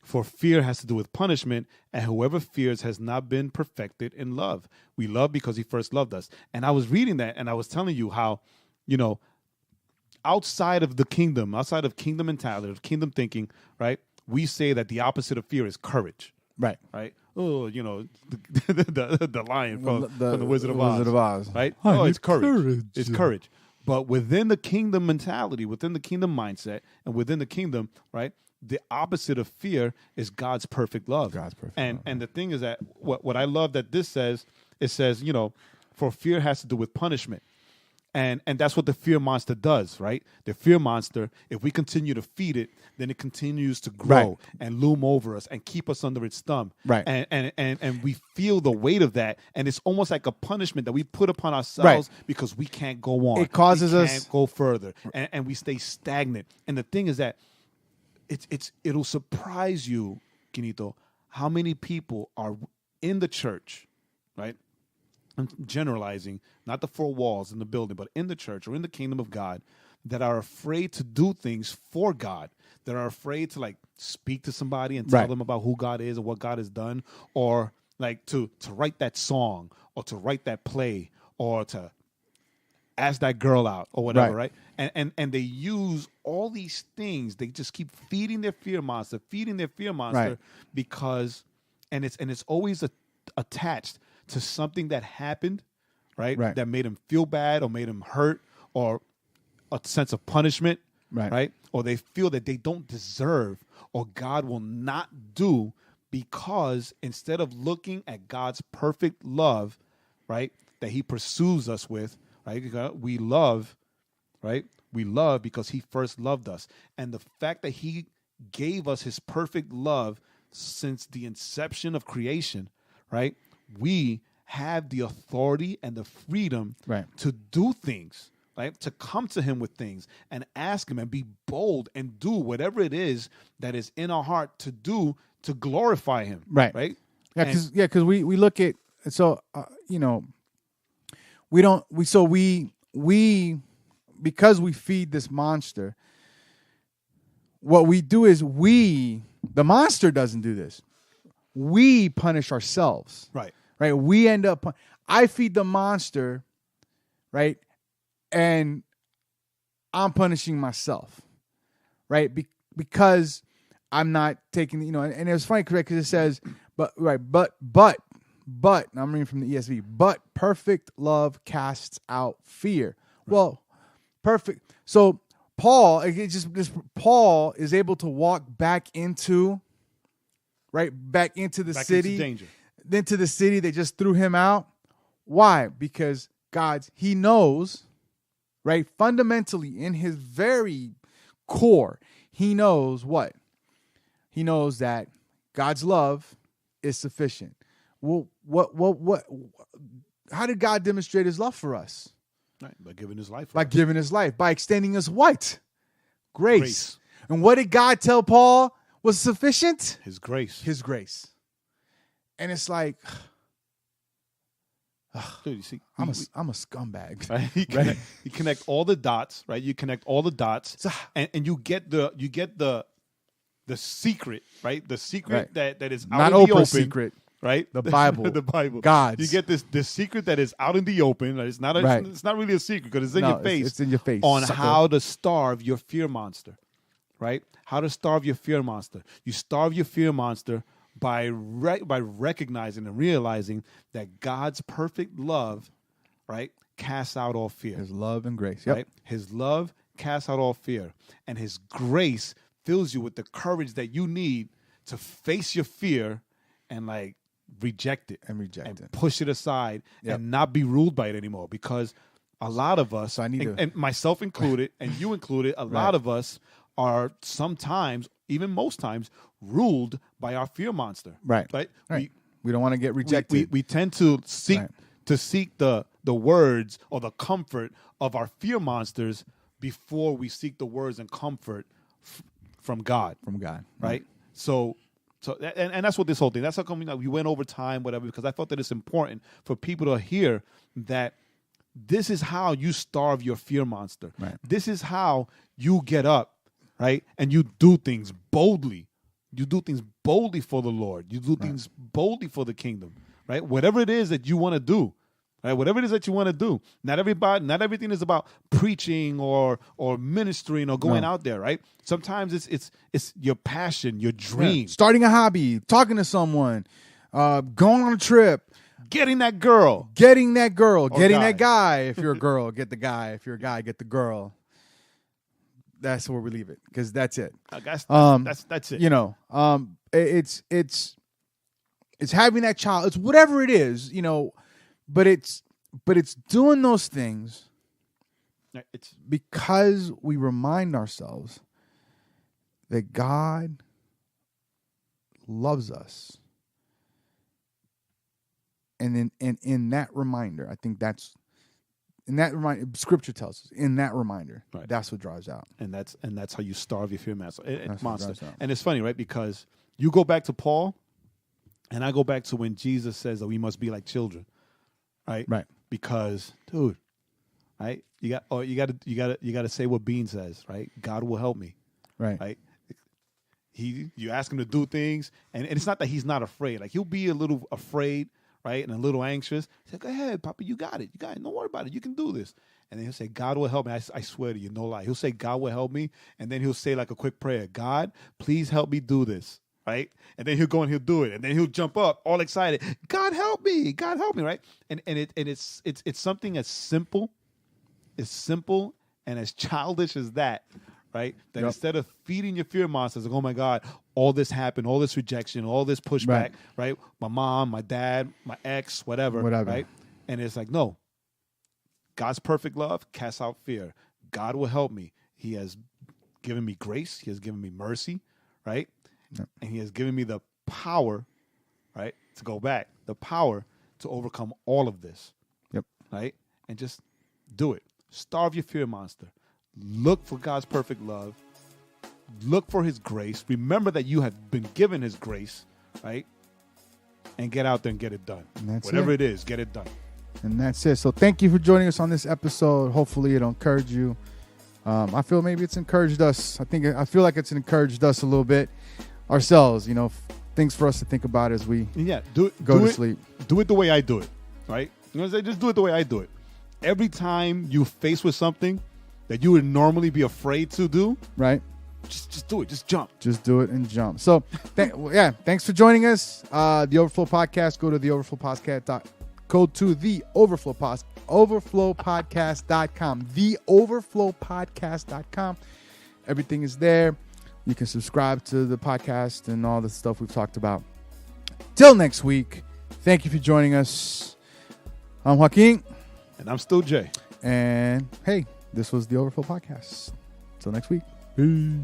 For fear has to do with punishment, and whoever fears has not been perfected in love. We love because he first loved us. And I was reading that, and I was telling you how, you know, outside of kingdom mentality, of kingdom thinking, right, we say that the opposite of fear is courage. Right. Right? Oh, you know, the lion from the Wizard of Oz. Right? I Oh, need it's courage. courage. It's courage. But within the kingdom mentality, within the kingdom mindset, and within the kingdom, right, the opposite of fear is God's perfect love. God's perfect and love. And the thing is that what I love that this says, it says, you know, for fear has to do with punishment. And that's what the fear monster does, right? The fear monster, if we continue to feed it, then it continues to grow and loom over us and keep us under its thumb. Right. And we feel the weight of that. And it's almost like a punishment that we put upon ourselves because we can't go on. It causes us can't go further. And we stay stagnant. And the thing is that it'll surprise you, Quinito, how many people are in the church, right? I'm generalizing, not the four walls in the building, but in the church or in the kingdom of God, that are afraid to do things for God, that are afraid to like speak to somebody and tell them about who God is and what God has done, or like to write that song or to write that play or to ask that girl out or whatever, right? And they use all these things. They just keep feeding their fear monster, because, and it's always attached to something that happened, right? That made him feel bad or made him hurt or a sense of punishment, right? Or they feel that they don't deserve or God will not do, because instead of looking at God's perfect love, right, that he pursues us with, right? We love, right? We love because he first loved us. And the fact that he gave us his perfect love since the inception of creation, right? We have the authority and the freedom to do things, right? To come to him with things and ask him and be bold and do whatever it is that is in our heart to do to glorify him, right? Yeah, because we look at, so we because we feed this monster, what we do is the monster doesn't do this. We punish ourselves. Right. We end up, I feed the monster, right? And I'm punishing myself, right? Because I'm not taking, and it was funny, correct? Because it says, but, I'm reading from the ESV, but perfect love casts out fear. Well, perfect. So Paul is able to walk back into the city, danger. Into the city. They just threw him out. Why? Because he knows, right? Fundamentally, in his very core, he knows what? He knows that God's love is sufficient. Well, what? How did God demonstrate his love for us? Right, by giving his life. Giving his life. By extending us what? Grace. And what did God tell Paul was sufficient? His grace. And it's like, dude, you see, I'm a scumbag. Right? You connect all the dots, right? You connect all the dots, and you get the secret, right? The secret that is out not in the Oprah's open, secret, right? The Bible, the Bible, God's. You get this secret that is out in the open. Right? It's not really a secret because it's in your face. It's in your face. On how to starve your fear monster, right? How to starve your fear monster. You starve your fear monster by recognizing and realizing that God's perfect love, right, casts out all fear. His love and grace. Right? His love casts out all fear, and his grace fills you with the courage that you need to face your fear and reject it and push it aside and not be ruled by it anymore. Because a lot of us, and myself included, and you included, a lot of us are sometimes, even most times, ruled by our fear monster. Right. We don't want to get rejected. We tend to seek the words or the comfort of our fear monsters before we seek the words and comfort from God. Right? So that's what this whole thing. That's how come we went over time, whatever, because I felt that it's important for people to hear that this is how you starve your fear monster. Right. This is how you get up, right? And you do things boldly. You do things boldly for the Lord. You do things boldly for the kingdom, right? Whatever it is that you want to do, right? Whatever it is that you want to do. Not everything is about preaching or ministering or going out there, right? Sometimes it's your passion, your dream. Starting a hobby, talking to someone, going on a trip. Getting that girl. Getting that guy. If you're a girl, get the guy. If you're a guy, get the girl. That's where we leave it, because that's it. That's it. It's having that child. It's whatever it is, but it's doing those things, It's because we remind ourselves that God loves us. And in that reminder, I think that's in that reminder, Scripture tells us in that reminder, right. That's what drives out. And that's how you starve your fear monster. Monster. Out. And it's funny, right? Because you go back to Paul, and I go back to when Jesus says that we must be like children, right? Right. Because, dude, right? You got to say what Bean says, right? God will help me, right? You ask him to do things, and it's not that he's not afraid. Like, he'll be a little afraid, right, and a little anxious. He's like, go ahead, Papa, you got it. Don't worry about it. You can do this. And then he'll say, God will help me. I swear to you, no lie. He'll say, God will help me, and then he'll say like a quick prayer, God, please help me do this, right? And then he'll go and he'll do it, and then he'll jump up all excited. God help me, right? And it's something as simple and as childish as that. Right? That instead of feeding your fear monsters, like, oh my God, all this happened, all this rejection, all this pushback, right? My mom, my dad, my ex, whatever, right? And it's like, no. God's perfect love casts out fear. God will help me. He has given me grace. He has given me mercy, right? Yep. And he has given me the power, right, to go back, the power to overcome all of this. Yep. Right? And just do it. Starve your fear monster. Look for God's perfect love. Look for his grace. Remember that you have been given his grace, right? And get out there and get it done. Whatever it is, get it done. And that's it. So thank you for joining us on this episode. Hopefully it'll encourage you. I feel maybe it's encouraged us. I feel like it's encouraged us a little bit ourselves, things for us to think about as we go to sleep. Do it the way I do it, right? You know what I'm saying? Just do it the way I do it. Every time you face with something that you would normally be afraid to do, right? Just do it. Just jump. Just do it and jump. So, thanks for joining us. The Overflow Podcast. Go to the Overflow Podcast. Go to the Overflow Podcast. Overflowpodcast.com. The Overflowpodcast.com. Everything is there. You can subscribe to the podcast and all the stuff we've talked about. Till next week. Thank you for joining us. I'm Joaquin. And I'm still Jay. And hey, this was the Overflow Podcast. Till next week. Peace.